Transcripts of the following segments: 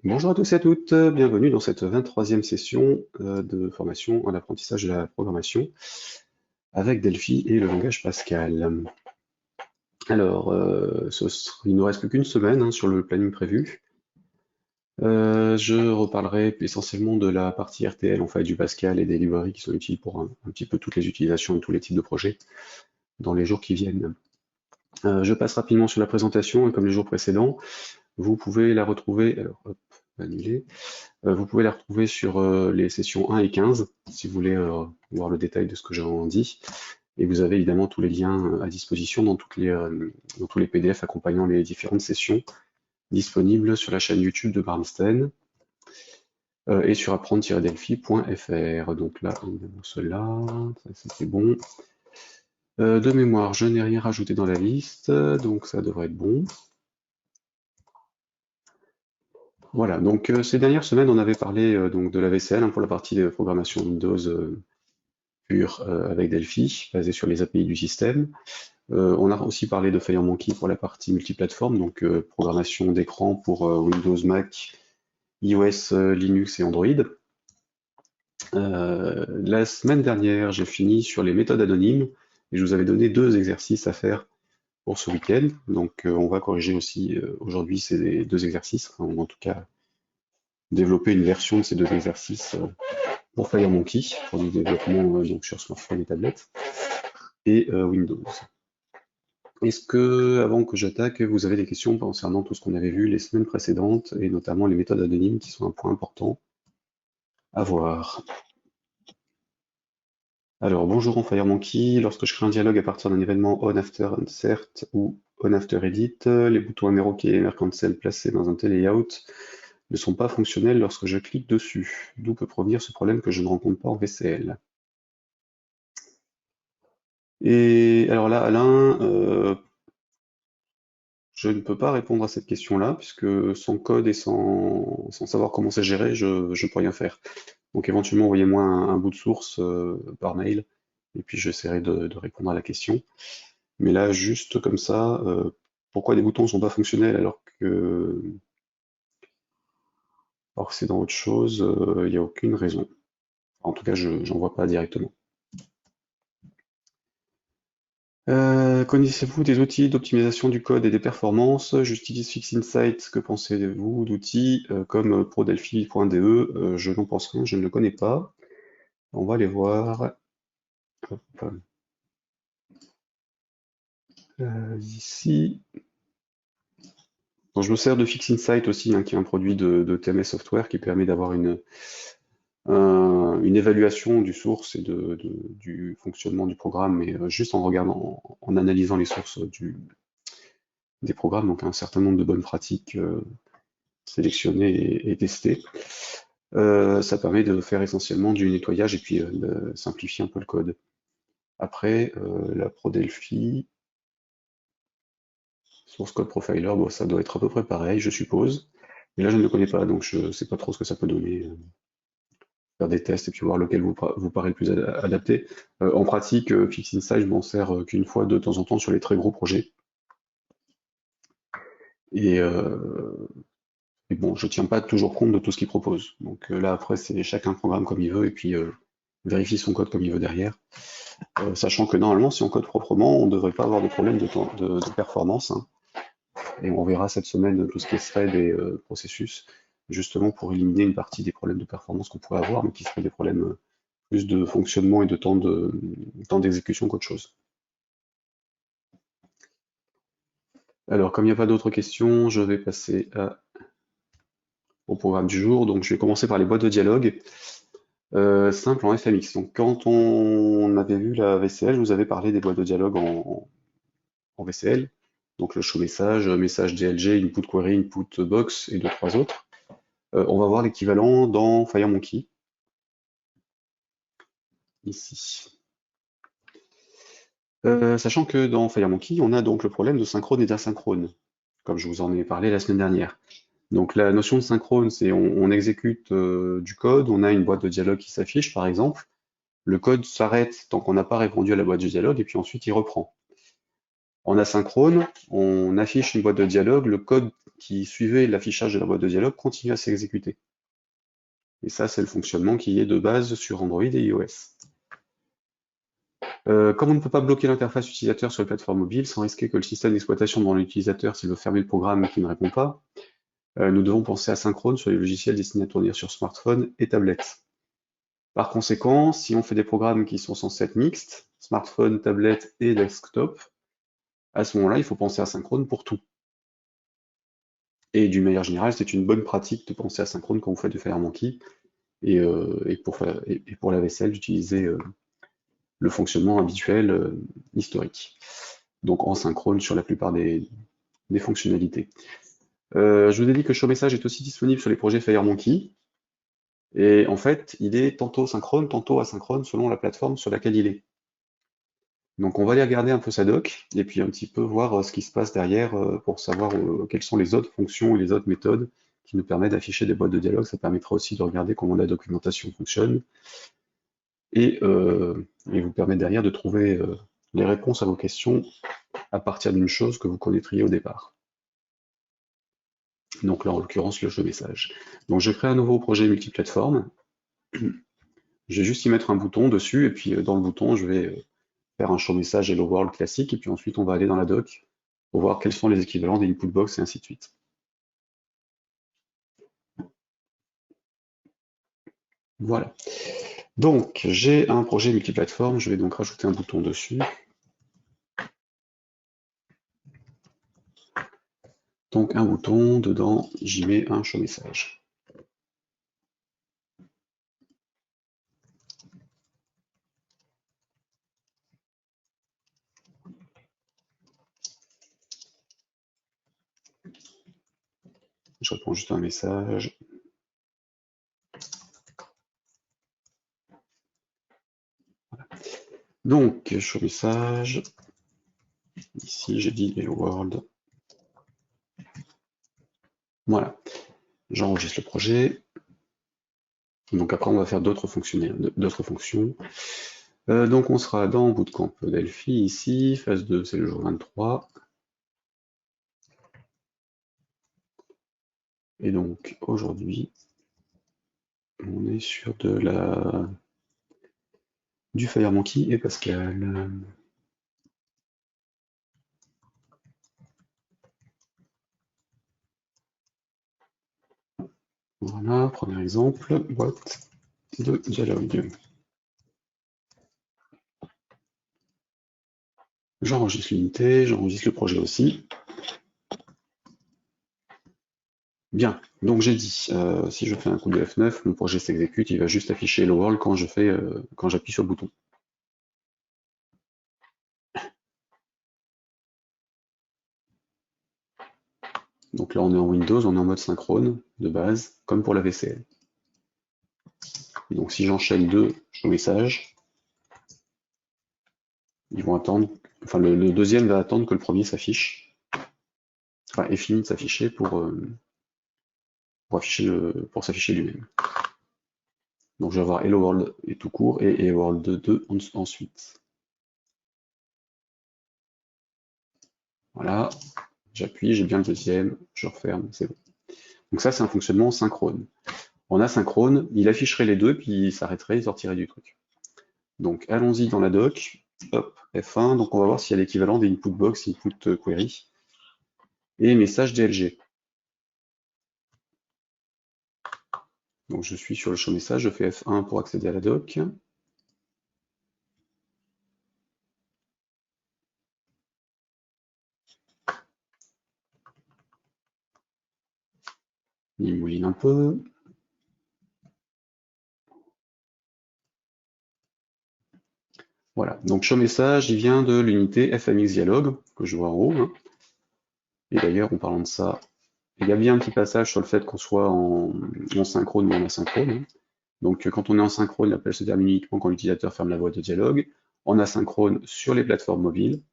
Bonjour à tous et à toutes, bienvenue dans cette 23e session de formation en apprentissage de la programmation avec Delphi et le langage Pascal. Alors, il ne nous reste plus qu'une semaine sur le planning prévu. Je reparlerai essentiellement de la partie RTL, en fait, du Pascal et des librairies qui sont utiles pour un petit peu toutes les utilisations et tous les types de projets dans les jours qui viennent. Je passe rapidement sur la présentation et comme les jours précédents, vous pouvez la retrouver, alors hop, annuler. Vous pouvez la retrouver sur les sessions 1 et 15, si vous voulez voir le détail de ce que j'en dis. Et vous avez évidemment tous les liens à disposition dans dans tous les PDF accompagnant les différentes sessions disponibles sur la chaîne YouTube de Barnstein et sur apprendre-delphi.fr. Donc là, évidemment, cela, ça c'était bon. De mémoire, je n'ai rien rajouté dans la liste, donc ça devrait être bon. Voilà, donc ces dernières semaines, on avait parlé donc de la VCL pour la partie de programmation Windows pure avec Delphi, basée sur les API du système. On a aussi parlé de FireMonkey pour la partie multiplateforme, donc programmation d'écran pour Windows, Mac, iOS, Linux et Android. La semaine dernière, j'ai fini sur les méthodes anonymes et je vous avais donné deux exercices à faire pour ce week-end. Donc on va corriger aussi aujourd'hui ces deux exercices, enfin, ou en tout cas développer une version de ces deux exercices pour FireMonkey, pour du développement donc sur smartphone et tablette, et Windows. Est-ce que, avant que j'attaque, vous avez des questions concernant tout ce qu'on avait vu les semaines précédentes, et notamment les méthodes anonymes qui sont un point important à voir? Alors, bonjour en FireMonkey. Lorsque je crée un dialogue à partir d'un événement onAfterInsert ou onAfterEdit, les boutons AmeroKey et AmerCancel placés dans un tel layout ne sont pas fonctionnels lorsque je clique dessus. D'où peut provenir ce problème que je ne rencontre pas en VCL. Et alors là, Alain, je ne peux pas répondre à cette question-là, puisque sans code et sans savoir comment c'est géré, je ne peux rien faire. Donc éventuellement, envoyez-moi un bout de source par mail, et puis j'essaierai de répondre à la question. Mais là, juste comme ça, pourquoi les boutons ne sont pas fonctionnels alors que c'est dans autre chose, il n'y a aucune raison. En tout cas, je n'en vois pas directement. Connaissez-vous des outils d'optimisation du code et des performances? J'utilise FixInsight. Que pensez-vous d'outils comme ProDelphi.de? Je n'en pense rien, je ne le connais pas. On va les voir. Hop. Ici. Bon, je me sers de FixInsight aussi, qui est un produit de TMS Software qui permet d'avoir une évaluation du source et du fonctionnement du programme, mais juste en regardant, en analysant les sources des programmes, donc un certain nombre de bonnes pratiques sélectionnées et testées. Ça permet de faire essentiellement du nettoyage et puis de simplifier un peu le code. Après, la ProDelphi, Source Code Profiler, bon, ça doit être à peu près pareil, je suppose. Mais là, je ne le connais pas, donc je ne sais pas trop ce que ça peut donner. Faire des tests et puis voir lequel vous paraît le plus adapté. En pratique, FixInsight, je m'en sers qu'une fois de temps en temps sur les très gros projets. Et, et bon, je tiens pas toujours compte de tout ce qu'il propose. Donc là, après, c'est chacun programme comme il veut et puis vérifie son code comme il veut derrière. Sachant que normalement, si on code proprement, on ne devrait pas avoir de problème de performance. Et on verra cette semaine tout ce qui est thread et processus, justement pour éliminer une partie des problèmes de performance qu'on pourrait avoir, mais qui seraient des problèmes plus de fonctionnement et de temps d'exécution qu'autre chose. Alors, comme il n'y a pas d'autres questions, je vais passer au programme du jour. Donc, je vais commencer par les boîtes de dialogue. Simple en FMX. Donc, quand on avait vu la VCL, je vous avais parlé des boîtes de dialogue en VCL. Donc, le show message, message DLG, input query, input box et deux, trois autres. On va voir l'équivalent dans FireMonkey. Ici. Sachant que dans FireMonkey, on a donc le problème de synchrone et d'asynchrone, comme je vous en ai parlé la semaine dernière. Donc la notion de synchrone, c'est on exécute du code, on a une boîte de dialogue qui s'affiche par exemple, le code s'arrête tant qu'on n'a pas répondu à la boîte de dialogue et puis ensuite il reprend. En asynchrone, on affiche une boîte de dialogue, le code qui suivait l'affichage de la boîte de dialogue continue à s'exécuter. Et ça, c'est le fonctionnement qui est de base sur Android et iOS. Comme on ne peut pas bloquer l'interface utilisateur sur les plateformes mobiles sans risquer que le système d'exploitation devant l'utilisateur s'il veut fermer le programme qui ne répond pas, nous devons penser asynchrone sur les logiciels destinés à tourner sur smartphone et tablette. Par conséquent, si on fait des programmes qui sont censés être mixtes, smartphone, tablette et desktop, à ce moment-là, il faut penser asynchrone pour tout. Et d'une manière générale, c'est une bonne pratique de penser asynchrone quand vous faites du FireMonkey et pour la vaisselle, d'utiliser le fonctionnement habituel historique. Donc en synchrone sur la plupart des fonctionnalités. Je vous ai dit que ShowMessage est aussi disponible sur les projets FireMonkey. Et en fait, il est tantôt synchrone, tantôt asynchrone selon la plateforme sur laquelle il est. Donc on va aller regarder un peu sa doc et puis un petit peu voir ce qui se passe derrière pour savoir quelles sont les autres fonctions et les autres méthodes qui nous permettent d'afficher des boîtes de dialogue. Ça permettra aussi de regarder comment la documentation fonctionne et vous permet derrière de trouver les réponses à vos questions à partir d'une chose que vous connaîtriez au départ. Donc là, en l'occurrence, le ShowMessage. Donc je crée un nouveau projet multiplateforme. Je vais juste y mettre un bouton dessus, et puis dans le bouton, je vais faire un ShowMessage Hello World classique, et puis ensuite on va aller dans la doc pour voir quels sont les équivalents des input box et ainsi de suite. Voilà. Donc j'ai un projet multiplateforme, je vais donc rajouter un bouton dessus. Donc un bouton, dedans j'y mets un ShowMessage. Je réponds juste à un message. Voilà. Donc, ShowMessage. Ici, j'ai dit Hello World. Voilà. J'enregistre le projet. Donc après, on va faire d'autres fonctions. Donc on sera dans Bootcamp Delphi ici. Phase 2, c'est le jour 23. Et donc aujourd'hui, on est sur du FireMonkey et Pascal. Voilà, premier exemple, boîte de dialogue. J'enregistre l'unité, j'enregistre le projet aussi. Bien, donc j'ai dit, si je fais un coup de F9, mon projet s'exécute, il va juste afficher Hello World quand j'appuie sur le bouton. Donc là on est en Windows, on est en mode synchrone de base, comme pour la VCL. Et donc si j'enchaîne deux messages, ils vont attendre, enfin le deuxième va attendre que le premier s'affiche, enfin est fini de s'afficher pour s'afficher lui-même. Donc je vais avoir Hello World et tout court et Hello World 2 ensuite. Voilà, j'appuie, j'ai bien le deuxième, je referme, c'est bon. Donc ça c'est un fonctionnement synchrone. En asynchrone, il afficherait les deux, puis il s'arrêterait, il sortirait du truc. Donc allons-y dans la doc, hop, F1, donc on va voir s'il y a l'équivalent des input box, input query, et message DLG. Donc je suis sur le show message, je fais F1 pour accéder à la doc. Il mouline un peu. Voilà, donc show message, il vient de l'unité FMX Dialogue, que je vois en haut. Hein. Et d'ailleurs, en parlant de ça, il y a bien un petit passage sur le fait qu'on soit en synchrone ou en asynchrone. Hein. Donc quand on est en synchrone, l'appel se termine uniquement quand l'utilisateur ferme la boîte de dialogue. En asynchrone, sur les plateformes mobiles,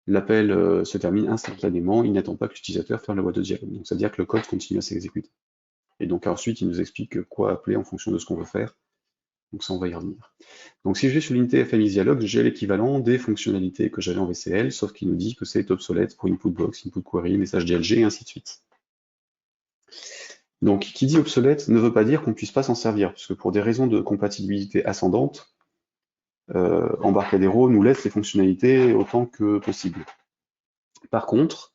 l'appel se termine instantanément, il n'attend pas que l'utilisateur ferme la boîte de dialogue. Donc c'est-à-dire que le code continue à s'exécuter. Et donc ensuite, il nous explique quoi appeler en fonction de ce qu'on veut faire. Donc ça, on va y revenir. Donc si je vais sur l'unité FMX Dialog, j'ai l'équivalent des fonctionnalités que j'avais en VCL, sauf qu'il nous dit que c'est obsolète pour input box, input query, message DLG, et ainsi de suite. Donc qui dit obsolète ne veut pas dire qu'on ne puisse pas s'en servir, puisque pour des raisons de compatibilité ascendante, Embarcadero nous laisse les fonctionnalités autant que possible. Par contre,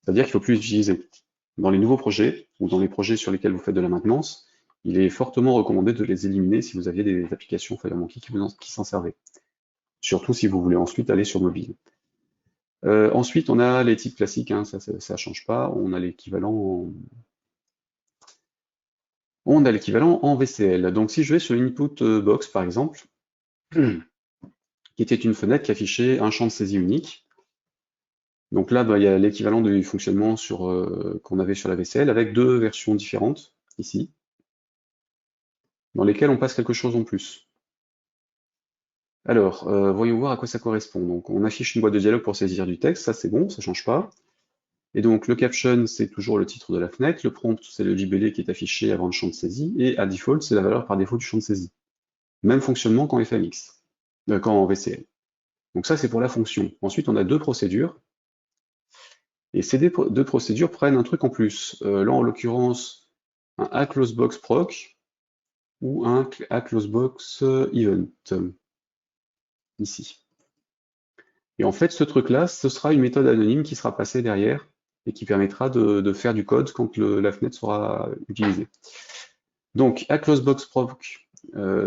ça veut dire qu'il ne faut plus les utiliser. Dans les nouveaux projets, ou dans les projets sur lesquels vous faites de la maintenance, il est fortement recommandé de les éliminer si vous aviez des applications FireMonkey qui s'en servaient. Surtout si vous voulez ensuite aller sur mobile. Ensuite, on a les types classiques, hein, ça ne change pas. On a l'équivalent en VCL. Donc si je vais sur l'input box, par exemple, qui était une fenêtre qui affichait un champ de saisie unique. Donc là, il y a l'équivalent du fonctionnement qu'on avait sur la VCL avec deux versions différentes, ici, dans lesquelles on passe quelque chose en plus. Alors, voyons voir à quoi ça correspond. Donc on affiche une boîte de dialogue pour saisir du texte, ça c'est bon, ça change pas. Et donc le caption, c'est toujours le titre de la fenêtre, le prompt, c'est le libellé qui est affiché avant le champ de saisie, et à default, c'est la valeur par défaut du champ de saisie. Même fonctionnement qu'en FMX, qu'en VCL. Donc ça, c'est pour la fonction. Ensuite, on a deux procédures. Et ces deux procédures prennent un truc en plus. Là, en l'occurrence, un aCloseBox proc ou un aCloseBox event, ici. Et en fait, ce truc-là, ce sera une méthode anonyme qui sera passée derrière et qui permettra de faire du code quand la fenêtre sera utilisée. Donc, aCloseBox proc,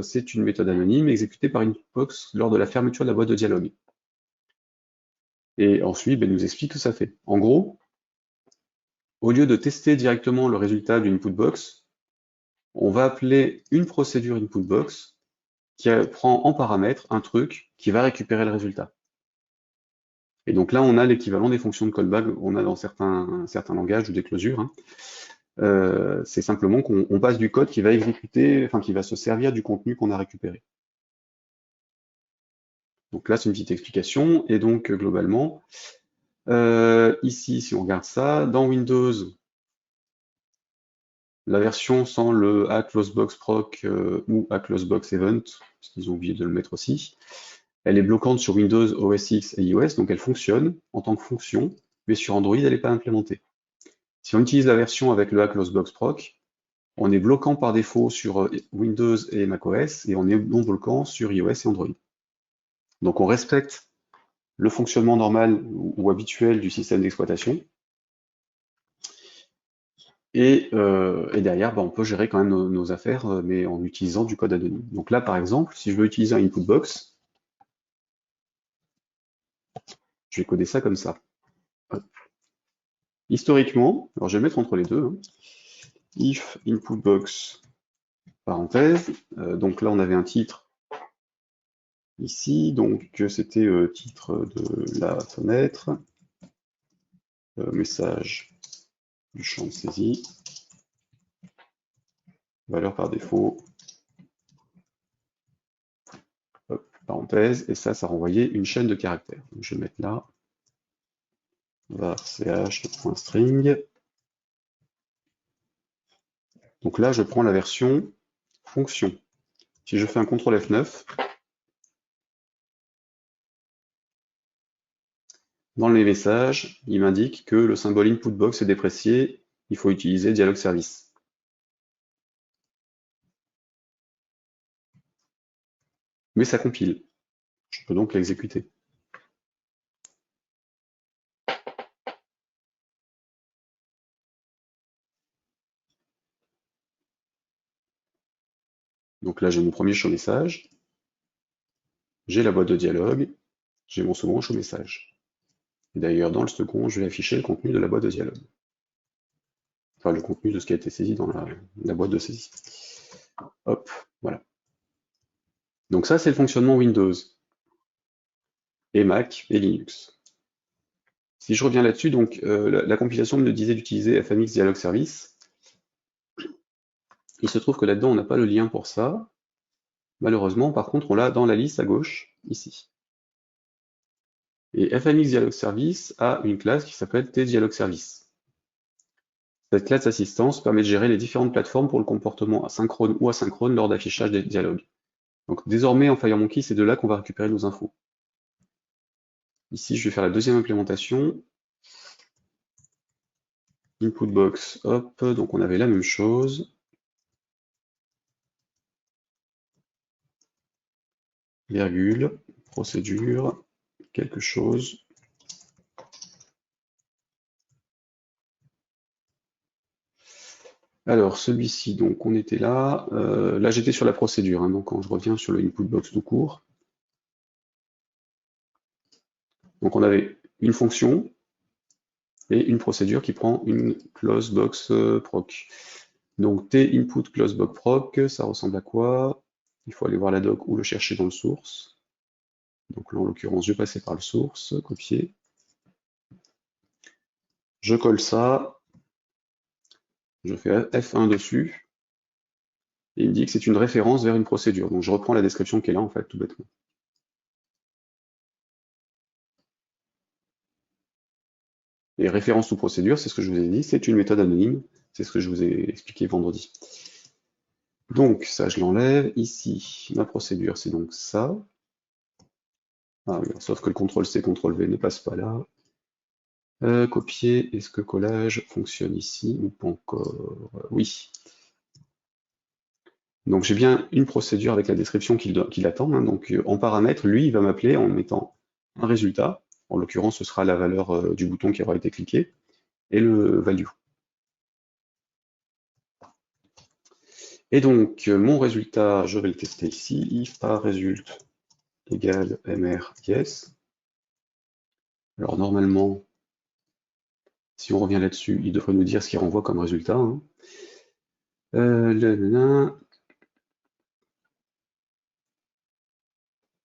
c'est une méthode anonyme exécutée par Inbox lors de la fermeture de la boîte de dialogue. Et ensuite, il nous explique ce que ça fait. En gros, au lieu de tester directement le résultat d'une input-box, on va appeler une procédure input-box qui prend en paramètre un truc qui va récupérer le résultat. Et donc là, on a l'équivalent des fonctions de callback, on a dans certains langages ou des closures. Hein. C'est simplement qu'on passe du code qui va exécuter, enfin qui va se servir du contenu qu'on a récupéré. Donc là, c'est une petite explication. Et donc, globalement, ici, si on regarde ça, dans Windows, la version sans le aCloseBox proc ou aCloseBox event, parce qu'ils ont oublié de le mettre aussi, elle est bloquante sur Windows, OS X et iOS, donc elle fonctionne en tant que fonction, mais sur Android, elle n'est pas implémentée. Si on utilise la version avec le aCloseBox proc, on est bloquant par défaut sur Windows et macOS, et on est non bloquant sur iOS et Android. Donc on respecte le fonctionnement normal ou habituel du système d'exploitation, et derrière, on peut gérer quand même nos affaires, mais en utilisant du code anonyme. Donc là, par exemple, si je veux utiliser un input box, je vais coder ça comme ça. Hop. Historiquement, alors je vais le mettre entre les deux, hein, if input box, parenthèse, donc là on avait un titre ici, donc c'était titre de la fenêtre, message du champ de saisie, valeur par défaut, hop, parenthèse, et ça renvoyait une chaîne de caractères. Donc je vais mettre là, var ch.string. Donc là, je prends la version fonction. Si je fais un CTRL F9, dans les messages, il m'indique que le symbole input box est déprécié, il faut utiliser dialog service. Mais ça compile. Je peux donc l'exécuter. Donc là, j'ai mon premier show message, j'ai la boîte de dialogue, j'ai mon second show message. D'ailleurs, dans le second, je vais afficher le contenu de la boîte de dialogue. Enfin, le contenu de ce qui a été saisi dans la boîte de saisie. Hop, voilà. Donc ça, c'est le fonctionnement Windows, et Mac, et Linux. Si je reviens là-dessus, donc la compilation me disait d'utiliser FMX Dialog Service. Il se trouve que là-dedans, on n'a pas le lien pour ça. Malheureusement, par contre, on l'a dans la liste à gauche, ici. Et FMX Dialog Service a une classe qui s'appelle tDialogService. Cette classe d'assistance permet de gérer les différentes plateformes pour le comportement asynchrone ou asynchrone lors d'affichage des dialogues. Donc désormais, en FireMonkey, c'est de là qu'on va récupérer nos infos. Ici, je vais faire la deuxième implémentation. Input box, hop, donc on avait la même chose. Virgule, procédure, quelque chose. Alors, celui-ci, donc on était là. Là, j'étais sur la procédure, hein, donc quand je reviens sur le input box tout court. Donc on avait une fonction et une procédure qui prend une close box proc. Donc t input close box proc, ça ressemble à quoi? Il faut aller voir la doc ou le chercher dans le source. Donc là, en l'occurrence, je vais passer par le source, copier. Je colle ça, je fais F1 dessus, et il me dit que c'est une référence vers une procédure. Donc je reprends la description qui est là, en fait, tout bêtement. Et référence sous procédure, c'est ce que je vous ai dit, c'est une méthode anonyme, c'est ce que je vous ai expliqué vendredi. Donc ça, je l'enlève. Ici, ma procédure, c'est donc ça. Ah oui, sauf que le CTRL-C, CTRL-V ne passe pas là. Copier, est-ce que collage fonctionne ici ou pas encore? Oui. Donc j'ai bien une procédure avec la description qu'il attend, hein. Donc en paramètre, lui, il va m'appeler en mettant un résultat. En l'occurrence, ce sera la valeur du bouton qui aura été cliqué et le value. Et donc mon résultat, je vais le tester ici. If par result égale mr yes. Alors normalement, si on revient là-dessus, il devrait nous dire ce qu'il renvoie comme résultat, hein.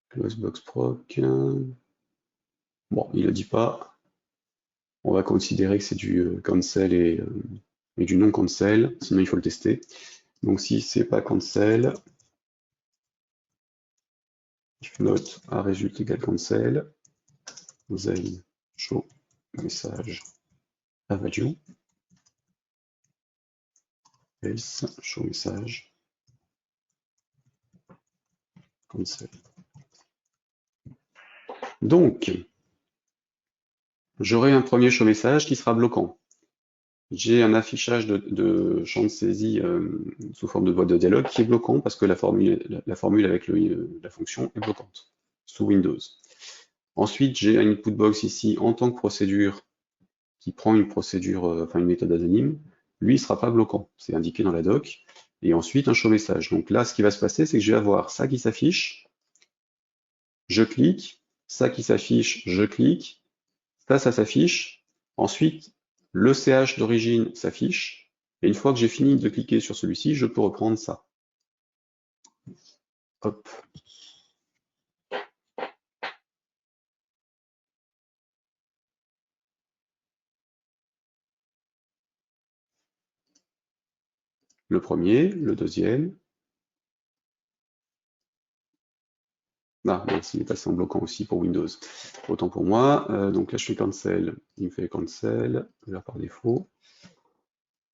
Close box proc. Bon, il ne le dit pas. On va considérer que c'est du cancel et du non cancel, sinon il faut le tester. Donc si c'est pas cancel, if not à result égale cancel, then show message à value, else show message cancel. Donc, j'aurai un premier show message qui sera bloquant. J'ai un affichage de champ de saisie sous forme de boîte de dialogue qui est bloquant parce que la formule avec la fonction est bloquante sous Windows. Ensuite, j'ai un input box ici en tant que procédure qui prend une procédure, enfin une méthode anonyme. Lui, il ne sera pas bloquant, c'est indiqué dans la doc. Et ensuite, un show message. Donc là, ce qui va se passer, c'est que je vais avoir ça qui s'affiche, je clique, ça qui s'affiche, je clique, ça s'affiche. Ensuite, le CH d'origine s'affiche. Et une fois que j'ai fini de cliquer sur celui-ci, je peux reprendre ça. Hop. Le premier, le deuxième. Ah, mince, il est passé en bloquant aussi pour Windows. Autant pour moi. Donc là, je fais cancel. Il me fait cancel, là par défaut.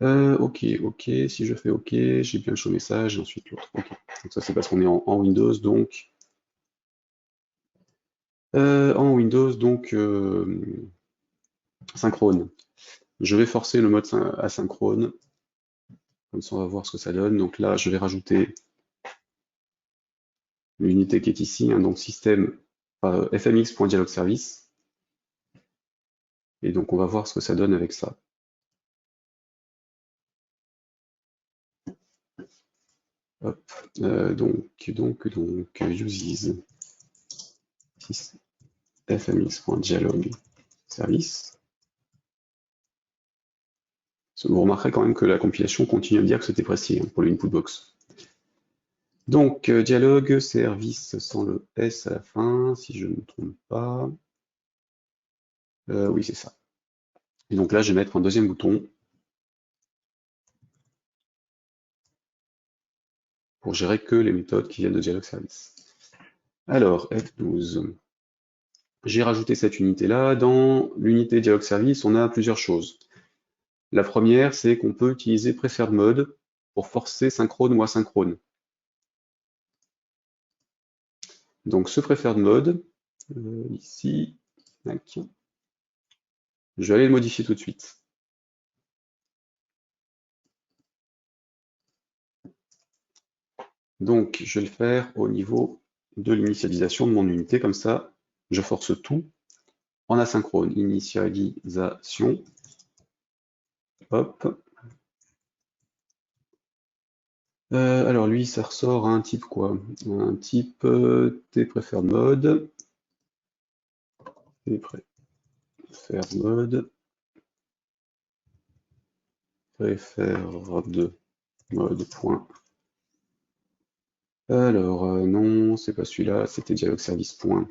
Ok, si je fais ok, j'ai bien le show message et ensuite l'autre. Ok. Donc ça, c'est parce qu'on est en Windows, donc. Synchrone. Je vais forcer le mode asynchrone. Comme ça, on va voir ce que ça donne. Donc là, je vais rajouter l'unité qui est ici, hein, donc système fmx.dialogservice. Et donc, on va voir ce que ça donne avec ça. Hop. Donc, uses fmx.dialogservice. Vous remarquerez quand même que la compilation continue à me dire que c'était précis, hein, pour le input box. Donc, dialogue, service sans le S à la fin, si je ne me trompe pas. Oui, c'est ça. Et donc là, je vais mettre un deuxième bouton pour gérer que les méthodes qui viennent de dialogue service. Alors, F12. J'ai rajouté cette unité-là. Dans l'unité dialogue service, on a plusieurs choses. La première, c'est qu'on peut utiliser prefer mode pour forcer synchrone ou asynchrone. Donc ce preferred mode, ici, tac. Je vais aller le modifier tout de suite. Donc je vais le faire au niveau de l'initialisation de mon unité, comme ça je force tout en asynchrone. Initialisation, hop. Alors lui, ça ressort un type quoi? Un type tpreferred mode. Tpreferred mode. Preferred mode point. Alors non, c'est pas celui-là, c'était dialog service point.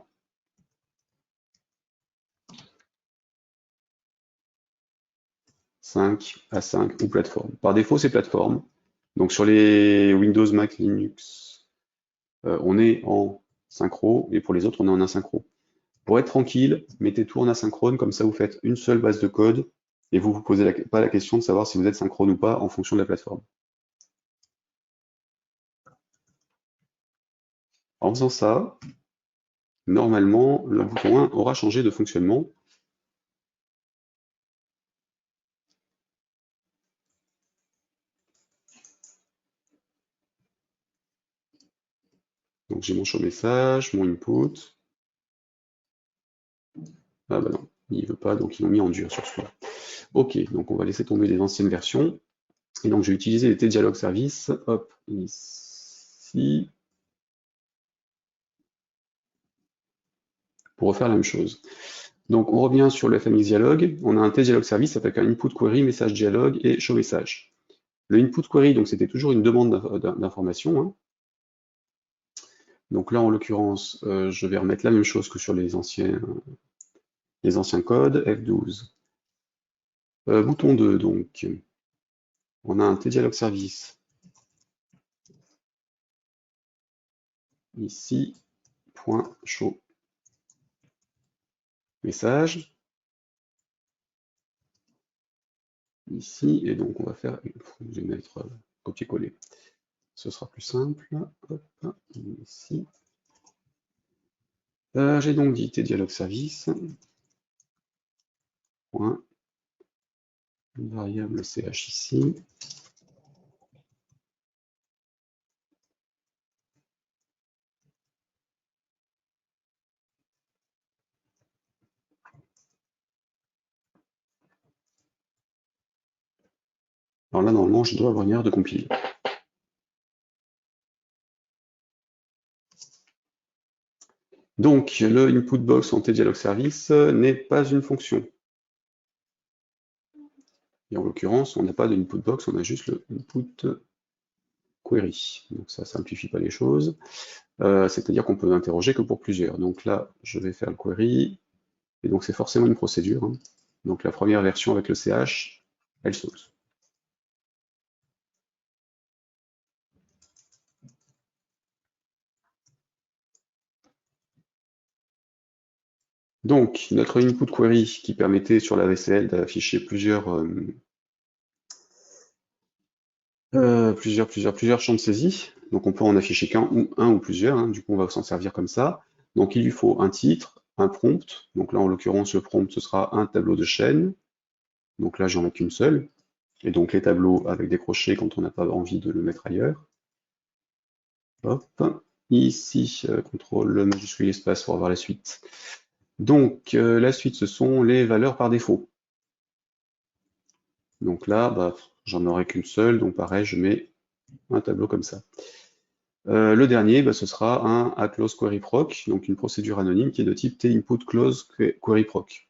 A5 ou plateforme. Par défaut, c'est plateforme. Donc sur les Windows, Mac, Linux, on est en synchro, et pour les autres, on est en asynchro. Pour être tranquille, mettez tout en asynchrone, comme ça vous faites une seule base de code, et vous vous posez pas la question de savoir si vous êtes synchrone ou pas en fonction de la plateforme. En faisant ça, normalement, le bouton 1 aura changé de fonctionnement. Donc j'ai mon show message, mon input. Ah bah non, il veut pas, donc ils l'ont mis en dur sur celui-là. Ok, donc on va laisser tomber les anciennes versions. Et donc je vais utiliser les tdialog service, hop, ici, pour refaire la même chose. Donc on revient sur le FMX dialog, on a un tdialog service avec un input query, message dialog et show message. Le input query, donc c'était toujours une demande d'information, hein. Donc là en l'occurrence, je vais remettre la même chose que sur les anciens codes, F12. Bouton 2, donc on a un tdialog service ici, point show message, ici, et donc on va faire, je vais mettre copier-coller, ce sera plus simple, hop, ici. J'ai donc dit tdialog service, point, une variable ch ici, alors là normalement je dois avoir une erreur de compile. Donc le input box en tdialog service n'est pas une fonction. Et en l'occurrence, on n'a pas de input box, on a juste le input query. Donc ça simplifie pas les choses. C'est-à-dire qu'on peut interroger que pour plusieurs. Donc là, je vais faire le query, et donc c'est forcément une procédure, hein. Donc la première version avec le ch, elle saute. Donc notre input query qui permettait sur la VCL d'afficher plusieurs champs de saisie. Donc on peut en afficher qu'un ou un ou plusieurs, hein. Du coup on va s'en servir comme ça. Donc il lui faut un titre, un prompt. Donc là en l'occurrence le prompt ce sera un tableau de chaîne. Donc là j'en ai qu'une seule. Et donc les tableaux avec des crochets quand on n'a pas envie de le mettre ailleurs. Hop. Ici, CTRL majuscule espace pour avoir la suite. Donc la suite ce sont les valeurs par défaut. Donc là, bah, j'en aurai qu'une seule, donc pareil, je mets un tableau comme ça. Le dernier, bah, ce sera un aClose query proc, donc une procédure anonyme qui est de type tinput close query proc,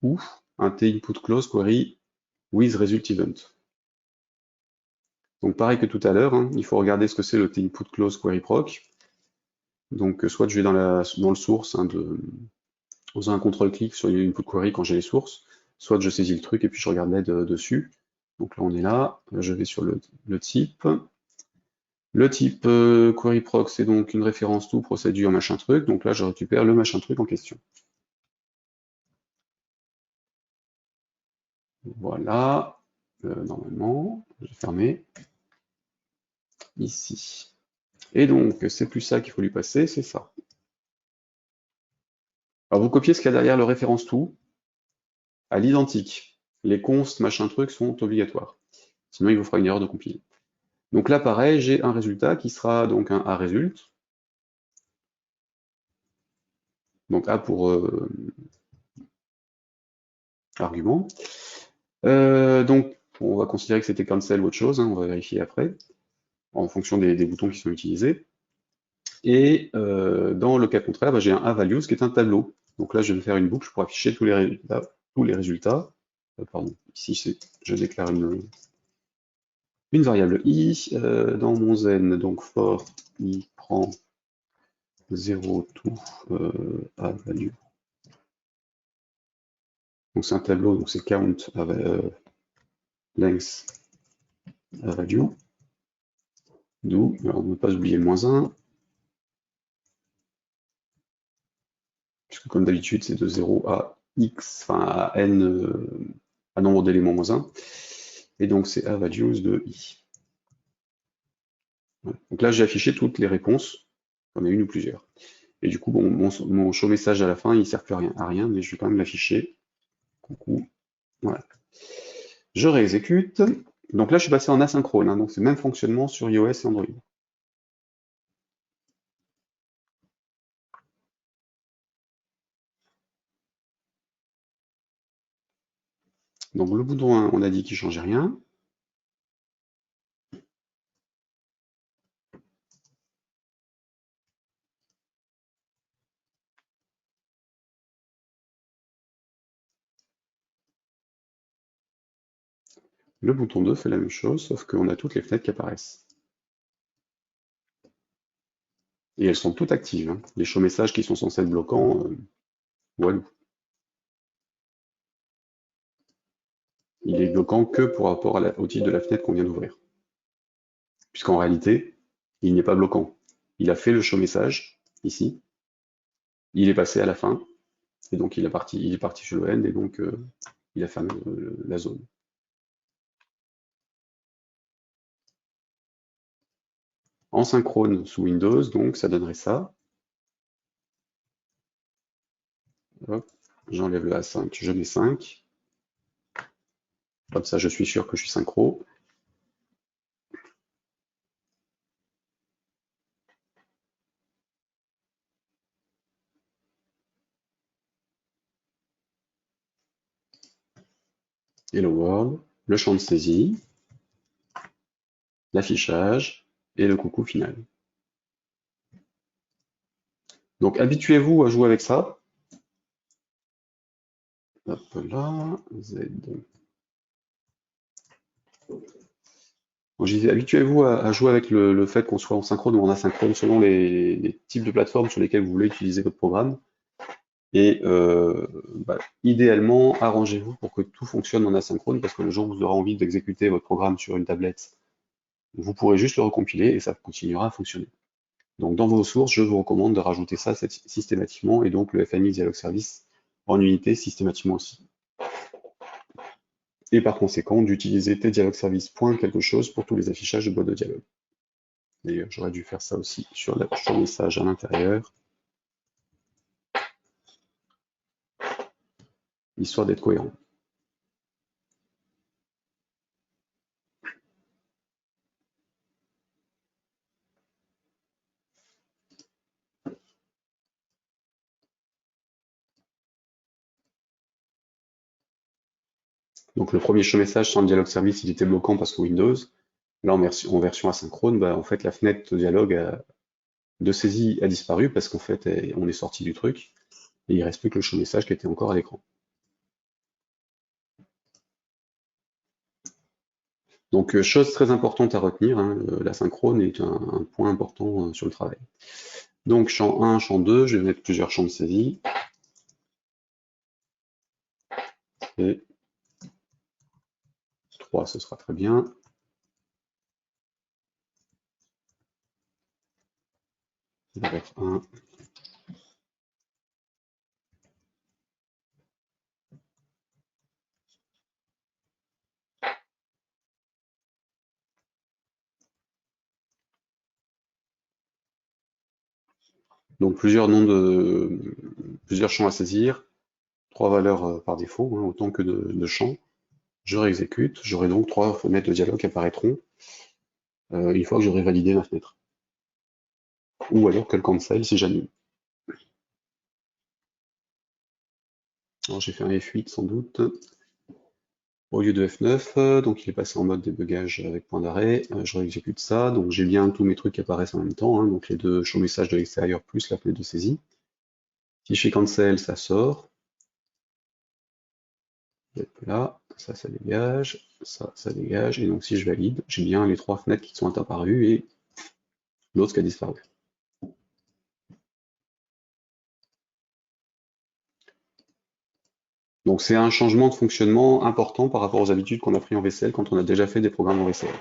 ou un tinput close query with result event. Donc pareil que tout à l'heure, hein, il faut regarder ce que c'est le tinput close query proc. Donc soit je vais dans le source, hein, en faisant un contrôle-clic sur une input query quand j'ai les sources, soit je saisis le truc et puis je regarde l'aide dessus. Donc là on est là, je vais sur le type. Le type query proc, c'est donc une référence to, procédure, machin truc. Donc là, je récupère le machin truc en question. Voilà. Normalement, je vais fermer. Ici. Et donc, c'est plus ça qu'il faut lui passer, c'est ça. Alors, vous copiez ce qu'il y a derrière le référence tout à l'identique. Les const, machin truc sont obligatoires. Sinon, il vous fera une erreur de compile. Donc là, pareil, j'ai un résultat qui sera donc un A-result. Donc A pour argument. Donc, on va considérer que c'était cancel ou autre chose, hein, on va vérifier après, en fonction des boutons qui sont utilisés. Et dans le cas contraire, bah, j'ai un A-values qui est un tableau. Donc là, je vais faire une boucle pour afficher tous les résultats. Pardon, ici, je déclare une variable i dans mon zen, donc for i prend 0 to A-value. Donc c'est un tableau, donc c'est count length A-value. D'où, alors ne pas oublier le -1, puisque comme d'habitude, c'est de 0 à x, enfin à n, à nombre d'éléments -1. Et donc c'est A values de i. Voilà. Donc là, j'ai affiché toutes les réponses, on a une ou plusieurs. Et du coup, bon, mon show message à la fin, il ne sert plus à rien, mais je vais quand même l'afficher. Coucou. Voilà. Je réexécute. Donc là, je suis passé en asynchrone, hein, donc c'est le même fonctionnement sur iOS et Android. Donc le bouton 1, on a dit qu'il ne changeait rien. Le bouton 2 fait la même chose, sauf qu'on a toutes les fenêtres qui apparaissent. Et elles sont toutes actives, hein. Les show messages qui sont censés être bloquants, voilà. Il est bloquant que pour rapport au titre de la fenêtre qu'on vient d'ouvrir. Puisqu'en réalité, il n'est pas bloquant. Il a fait le show message, ici, il est passé à la fin, et donc il est parti sur le end, et donc il a fermé la zone. En synchrone sous Windows, donc ça donnerait ça. Hop, j'enlève le A5, je mets 5. Comme ça, je suis sûr que je suis synchro. Hello World, le champ de saisie, l'affichage et le coucou final. Donc habituez-vous à jouer avec ça. Hop là, Z. Bon, je disais, habituez-vous à jouer avec le fait qu'on soit en synchrone ou en asynchrone selon les types de plateformes sur lesquelles vous voulez utiliser votre programme. Et idéalement, arrangez-vous pour que tout fonctionne en asynchrone parce que le jour où vous aurez envie d'exécuter votre programme sur une tablette, vous pourrez juste le recompiler et ça continuera à fonctionner. Donc dans vos sources, je vous recommande de rajouter ça systématiquement et donc le FMX Dialog Service en unité systématiquement aussi. Et par conséquent, d'utiliser tdialogservice point quelque chose pour tous les affichages de boîte de dialogue. D'ailleurs, j'aurais dû faire ça aussi sur le message à l'intérieur, histoire d'être cohérent. Donc le premier show message sans le dialogue service, il était bloquant parce que Windows. Là, en version asynchrone, en fait, la fenêtre de dialogue de saisie a disparu parce qu'en fait, on est sorti du truc et il reste plus que le show message qui était encore à l'écran. Donc, chose très importante à retenir, hein, l'asynchrone est un point important sur le travail. Donc, champ 1, champ 2, je vais mettre plusieurs champs de saisie. Et 3, ce sera très bien. Bref, 1. Donc plusieurs champs à saisir, 3 valeurs par défaut, hein, autant que de champs. Je réexécute, j'aurai donc 3 fenêtres de dialogue qui apparaîtront une fois que j'aurai validé ma fenêtre. Ou alors que le cancel si j'annule. Alors j'ai fait un F8 sans doute, au lieu de F9, donc il est passé en mode débugage avec point d'arrêt, je réexécute ça, donc j'ai bien tous mes trucs qui apparaissent en même temps, hein, donc les deux show messages de l'extérieur plus la fenêtre de saisie. Si je fais cancel, ça sort. Là, ça dégage, ça dégage, et donc si je valide, j'ai bien les 3 fenêtres qui sont apparues et l'autre qui a disparu. Donc c'est un changement de fonctionnement important par rapport aux habitudes qu'on a pris en VCL quand on a déjà fait des programmes en VCL.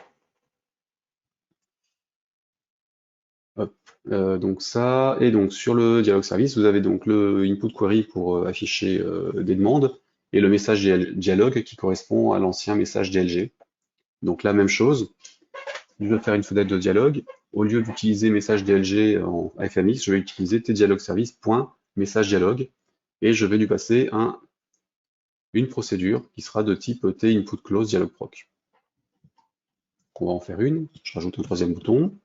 Hop, donc ça, et donc sur le dialog service, vous avez donc le input query pour afficher des demandes, et le message dialogue qui correspond à l'ancien message DLG. Donc la même chose, je vais faire une fenêtre de dialogue. Au lieu d'utiliser message DLG en FMX, je vais utiliser tdialogservice.message dialogue, et je vais lui passer une procédure qui sera de type tinputClose dialogproc. On va en faire une, je rajoute un 3e bouton,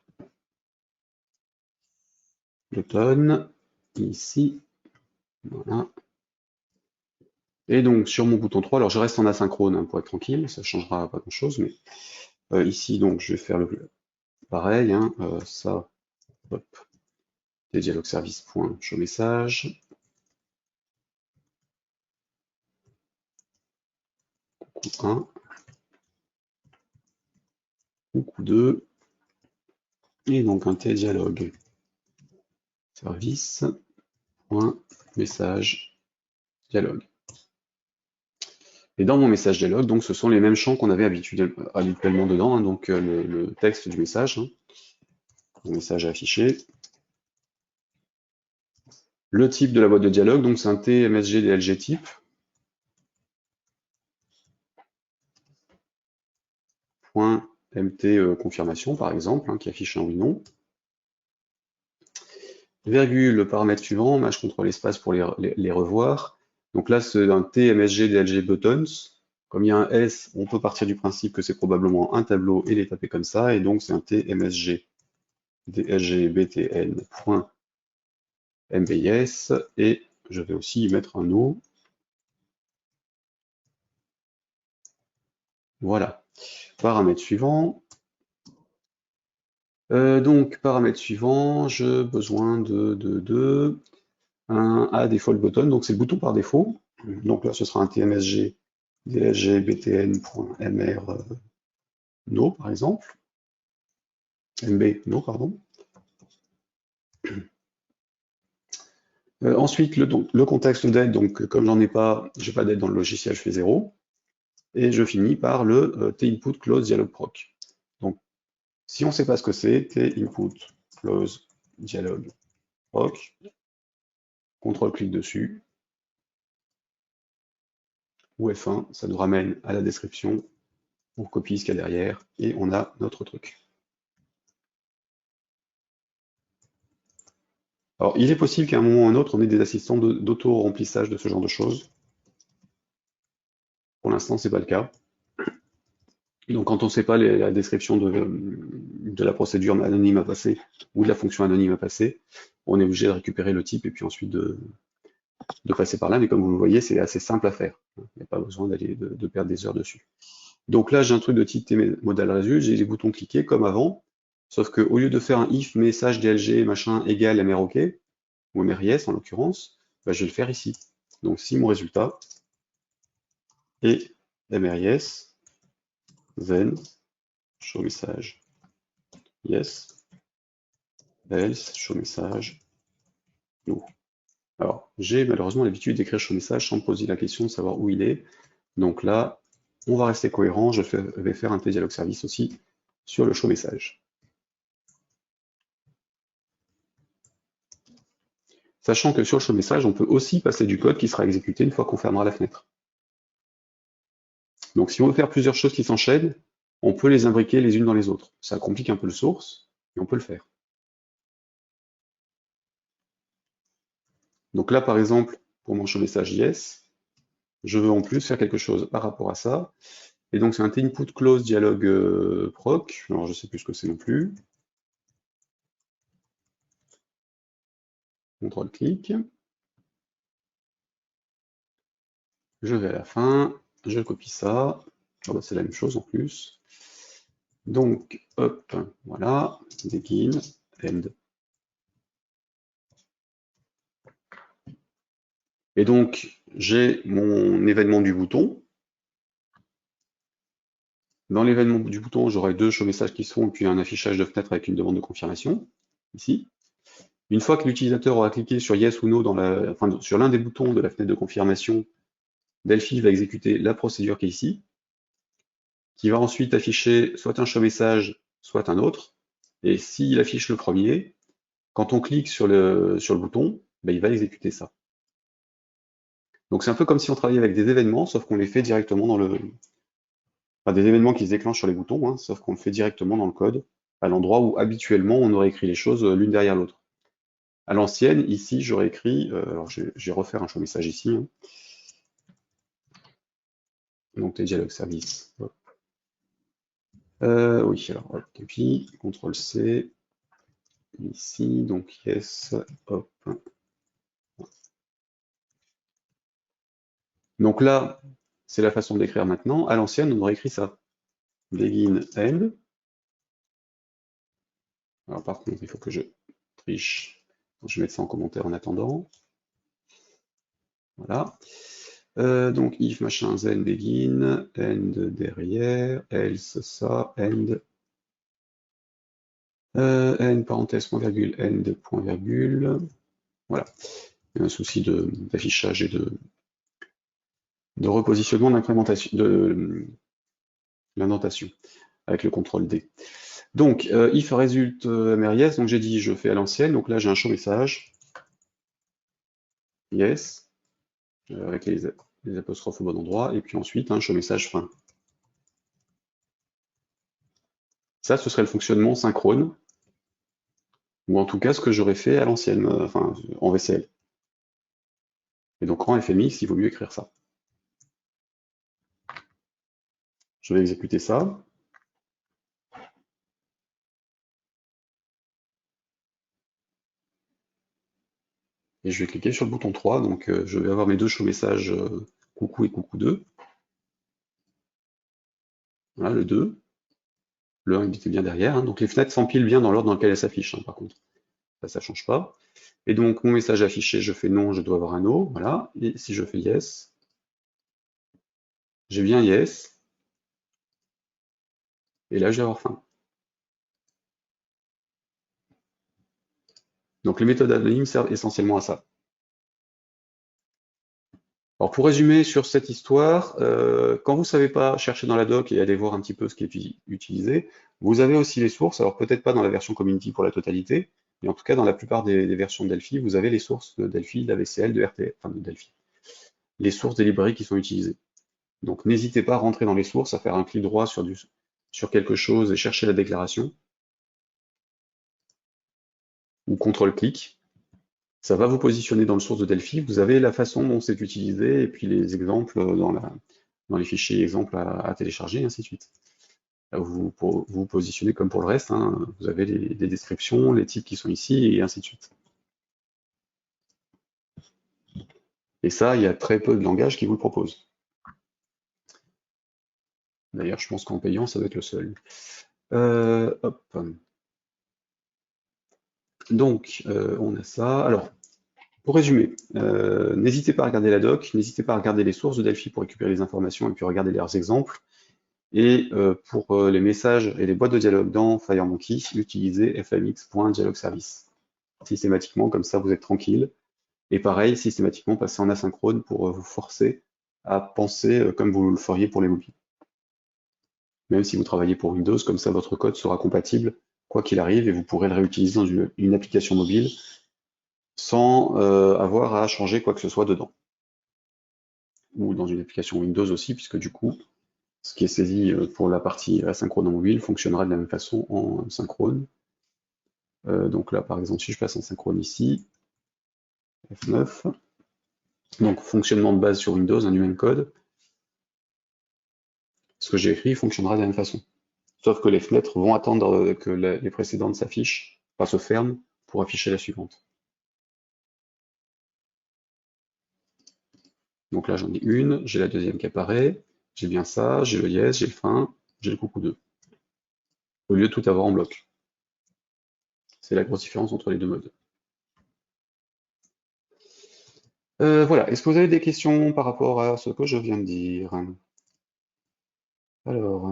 l'automne, ici, voilà. Et donc sur mon bouton 3, alors je reste en asynchrone hein, pour être tranquille, ça ne changera pas grand chose, mais ici donc je vais faire le pareil, hein, ça, hop, tdialogservice.showMessage, coucou 1, coucou 2, et donc un tdialog service.message dialogue. Et dans mon message dialogue, donc ce sont les mêmes champs qu'on avait habituellement dedans, hein, donc le texte du message, hein, le message affiché. Le type de la boîte de dialogue, donc c'est un TMSG DLG type. .mt confirmation par exemple, hein, qui affiche un oui/non. Virgule, le paramètre suivant, match contrôle espace pour les revoir. Donc là, c'est un TMSG DLG buttons. Comme il y a un S, on peut partir du principe que c'est probablement un tableau et les taper comme ça, et donc c'est un TMSG DLG btn.mbis, et je vais aussi y mettre un no. Voilà. Paramètre suivant. Donc, paramètre suivant, j'ai besoin de un add default button, donc c'est le bouton par défaut. Donc là, ce sera un tmsg dlg btn.mr no, par exemple. mb no, pardon. Ensuite, le contexte d'aide, donc comme j'en ai pas, j'ai pas d'aide dans le logiciel, je fais 0. Et je finis par le tinput close dialog proc. Donc, si on ne sait pas ce que c'est, tinput close dialog proc, contrôle-clic dessus, ou F1, ça nous ramène à la description, on copie ce qu'il y a derrière, et on a notre truc. Alors, il est possible qu'à un moment ou à un autre, on ait des assistants d'auto-remplissage de ce genre de choses. Pour l'instant, c'est pas le cas. Donc, quand on ne sait pas la description de la procédure anonyme à passer ou de la fonction anonyme à passer, on est obligé de récupérer le type et puis ensuite de passer par là. Mais comme vous le voyez, c'est assez simple à faire. Il n'y a pas besoin de perdre des heures dessus. Donc là, j'ai un truc de type modal result, j'ai les boutons cliqués comme avant, sauf qu'au lieu de faire un if message dlg machin égale mrok, ou mris en l'occurrence, bah, je vais le faire ici. Donc si mon résultat est mris, then show message yes, else show message no. Alors j'ai malheureusement l'habitude d'écrire show message sans me poser la question de savoir où il est. Donc là, on va rester cohérent, je vais faire un tdialog service aussi sur le show message. Sachant que sur le show message, on peut aussi passer du code qui sera exécuté une fois qu'on fermera la fenêtre. Donc si on veut faire plusieurs choses qui s'enchaînent, on peut les imbriquer les unes dans les autres. Ça complique un peu le source, mais on peut le faire. Donc là, par exemple, pour mon show message yes, je veux en plus faire quelque chose par rapport à ça. Et donc c'est un input close dialogue proc. Alors je sais plus ce que c'est non plus. CTRL-clic. Je vais à la fin, je copie ça. Ah bah, c'est la même chose en plus. Donc, hop, voilà, begin, end. Et donc, j'ai mon événement du bouton. Dans l'événement du bouton, j'aurai deux show messages qui se font, et puis un affichage de fenêtre avec une demande de confirmation, ici. Une fois que l'utilisateur aura cliqué sur Yes ou No sur l'un des boutons de la fenêtre de confirmation, Delphi va exécuter la procédure qui est ici, qui va ensuite afficher soit un show message, soit un autre. Et s'il affiche le premier, quand on clique sur le bouton, ben, il va exécuter ça. Donc c'est un peu comme si on travaillait avec des événements, sauf qu'on les fait directement dans le... Enfin, des événements qui se déclenchent sur les boutons, hein, sauf qu'on le fait directement dans le code, à l'endroit où habituellement on aurait écrit les choses l'une derrière l'autre. À l'ancienne, ici, j'aurais écrit, alors je vais refaire un show message ici, hein. Donc les dialogues service. Oui, alors hop, copie, CTRL C, ici, donc yes, hop. Donc là, c'est la façon d'écrire maintenant. À l'ancienne, on aurait écrit ça. Begin, end. Alors par contre, il faut que je triche. Je vais mettre ça en commentaire en attendant. Voilà. Donc if machin zen begin, end derrière, else ça, end. End parenthèse point virgule, end point virgule. Voilà. Il y a un souci d'affichage et de repositionnement d'incrémentation, de l'indentation avec le CTRL D. Donc, if result yes, donc j'ai dit je fais à l'ancienne, donc là j'ai un show message, yes, avec les apostrophes au bon endroit, et puis ensuite un show message fin. Ça, ce serait le fonctionnement synchrone, ou en tout cas ce que j'aurais fait à l'ancienne, enfin en VCL. Et donc en FMX, il vaut mieux écrire ça. Je vais exécuter ça. Et je vais cliquer sur le bouton 3, donc je vais avoir mes deux show messages coucou et coucou 2. Voilà, le 2. Le 1 il était bien derrière, hein. Donc les fenêtres s'empilent bien dans l'ordre dans lequel elles s'affichent, hein, par contre. Ça ne change pas. Et donc mon message affiché, je fais non, je dois avoir un no, voilà. Et si je fais yes, j'ai bien yes. Et là, je vais avoir fin. Donc les méthodes anonymes servent essentiellement à ça. Alors pour résumer sur cette histoire, quand vous ne savez pas, chercher dans la doc et aller voir un petit peu ce qui est utilisé. Vous avez aussi les sources, alors peut-être pas dans la version community pour la totalité, mais en tout cas dans la plupart des versions de Delphi, vous avez les sources de Delphi, de la VCL, de RTL, enfin de Delphi, les sources des librairies qui sont utilisées. Donc n'hésitez pas à rentrer dans les sources, à faire un clic droit sur quelque chose et chercher la déclaration, ou CTRL-clic. Ça va vous positionner dans le source de Delphi. Vous avez la façon dont c'est utilisé et puis les exemples dans les fichiers exemples à télécharger, et ainsi de suite. Là, vous vous positionnez comme pour le reste, hein. Vous avez les descriptions, les types qui sont ici, et ainsi de suite. Et ça, il y a très peu de langages qui vous le proposent. D'ailleurs, je pense qu'en payant, ça doit être le seul. Hop. Donc, on a ça. Alors, pour résumer, n'hésitez pas à regarder la doc, n'hésitez pas à regarder les sources de Delphi pour récupérer les informations et puis regarder leurs exemples. Et pour les messages et les boîtes de dialogue dans FireMonkey, utilisez fmx.dialogueservice. Systématiquement, comme ça vous êtes tranquille. Et pareil, systématiquement, passez en asynchrone pour vous forcer à penser comme vous le feriez pour les mobiles. Même si vous travaillez pour Windows, comme ça votre code sera compatible quoi qu'il arrive et vous pourrez le réutiliser dans une application mobile sans avoir à changer quoi que ce soit dedans. Ou dans une application Windows aussi, puisque du coup, ce qui est saisi pour la partie asynchrone en mobile fonctionnera de la même façon en synchrone. Donc là, par exemple, si je passe en synchrone ici, F9. Donc fonctionnement de base sur Windows, un new code. Ce que j'ai écrit fonctionnera de la même façon. Sauf que les fenêtres vont attendre que les précédentes s'affichent, enfin se ferment, pour afficher la suivante. Donc là j'en ai une, j'ai la deuxième qui apparaît, j'ai bien ça, j'ai le yes, j'ai le fin, j'ai le coucou 2. Au lieu de tout avoir en bloc. C'est la grosse différence entre les deux modes. Voilà, est-ce que vous avez des questions par rapport à ce que je viens de dire? Alors,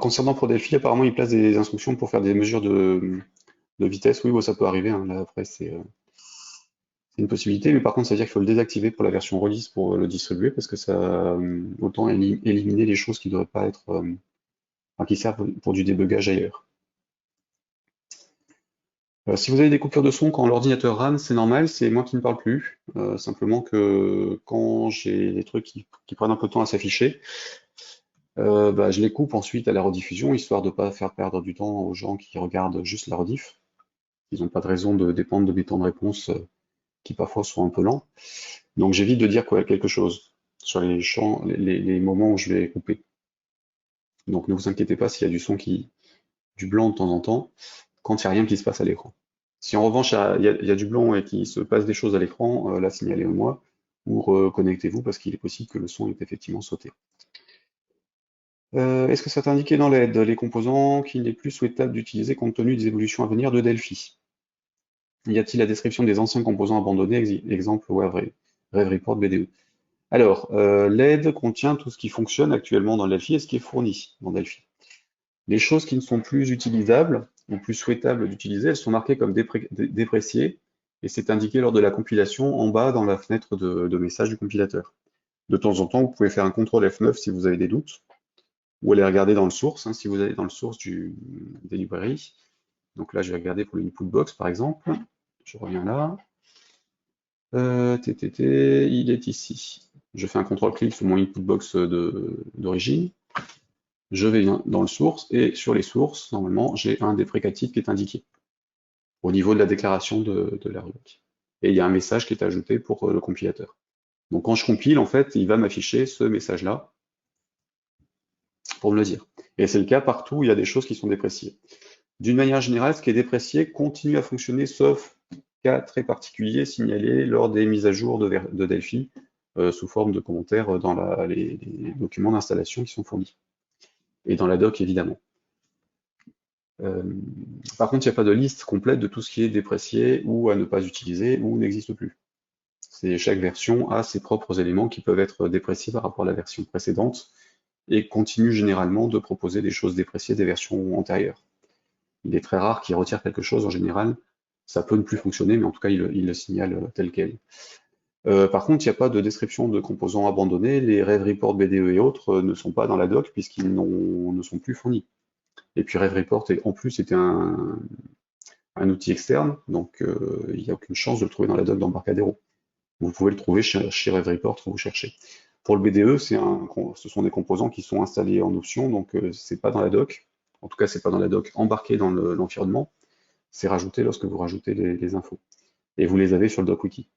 concernant ProDelphi, apparemment il place des instructions pour faire des mesures de vitesse. Oui, bon, ça peut arriver, hein. Là après c'est une possibilité, mais par contre ça veut dire qu'il faut le désactiver pour la version release pour le distribuer, parce que ça autant éliminer les choses qui ne devraient pas être, enfin, qui servent pour du débugage ailleurs. Si vous avez des coupures de son quand l'ordinateur rame, c'est normal, c'est moi qui ne parle plus. Simplement que quand j'ai des trucs qui prennent un peu de temps à s'afficher, bah, je les coupe ensuite à la rediffusion, histoire de ne pas faire perdre du temps aux gens qui regardent juste la rediff. Ils n'ont pas de raison de dépendre de mes temps de réponse qui parfois sont un peu lents. Donc j'évite de dire quelque chose sur les champs, les moments où je vais couper. Donc ne vous inquiétez pas s'il y a du blanc de temps en temps, quand il n'y a rien qui se passe à l'écran. Si en revanche il y a du blanc et qu'il se passe des choses à l'écran, là signalez-moi ou reconnectez-vous parce qu'il est possible que le son ait effectivement sauté. Est-ce que ça est indiqué dans l'aide les composants qu'il n'est plus souhaitable d'utiliser compte tenu des évolutions à venir de Delphi? Y a-t-il la description des anciens composants abandonnés, exemple Wave Report BDE? Alors, l'aide contient tout ce qui fonctionne actuellement dans Delphi et ce qui est fourni dans Delphi. Les choses qui ne sont plus utilisables ou plus souhaitables d'utiliser, elles sont marquées comme dépréciées et c'est indiqué lors de la compilation en bas dans la fenêtre de message du compilateur. De temps en temps, vous pouvez faire un CTRL F9 si vous avez des doutes ou aller regarder dans le source, hein, si vous allez dans le source des librairies. Donc là, je vais regarder pour le input box par exemple. Je reviens là. Il est ici. Je fais un CTRL-clic sur mon input box d'origine. Je vais dans le source et sur les sources, normalement, j'ai un déprécatif qui est indiqué au niveau de la déclaration de la rubrique. Et il y a un message qui est ajouté pour le compilateur. Donc quand je compile, en fait, il va m'afficher ce message-là pour me le dire. Et c'est le cas partout où il y a des choses qui sont dépréciées. D'une manière générale, ce qui est déprécié continue à fonctionner, sauf cas très particuliers signalés lors des mises à jour de Delphi, sous forme de commentaires dans les documents d'installation qui sont fournis. Et dans la doc, évidemment. Par contre, il n'y a pas de liste complète de tout ce qui est déprécié ou à ne pas utiliser ou n'existe plus. Chaque version a ses propres éléments qui peuvent être dépréciés par rapport à la version précédente et continue généralement de proposer des choses dépréciées des versions antérieures. Il est très rare qu'il retire quelque chose en général. Ça peut ne plus fonctionner, mais en tout cas, il le signale tel quel. Par contre, il n'y a pas de description de composants abandonnés. Les Rev Report BDE et autres ne sont pas dans la doc puisqu'ils ne sont plus fournis. Et puis Rev Report, en plus, était un outil externe, donc il n'y a aucune chance de le trouver dans la doc d'Embarcadero. Vous pouvez le trouver chez Rev Report quand vous cherchez. Pour le BDE, ce sont des composants qui sont installés en option, donc c'est pas dans la doc. En tout cas, c'est pas dans la doc embarquée dans l'environnement. C'est rajouté lorsque vous rajoutez les infos. Et vous les avez sur le doc wiki.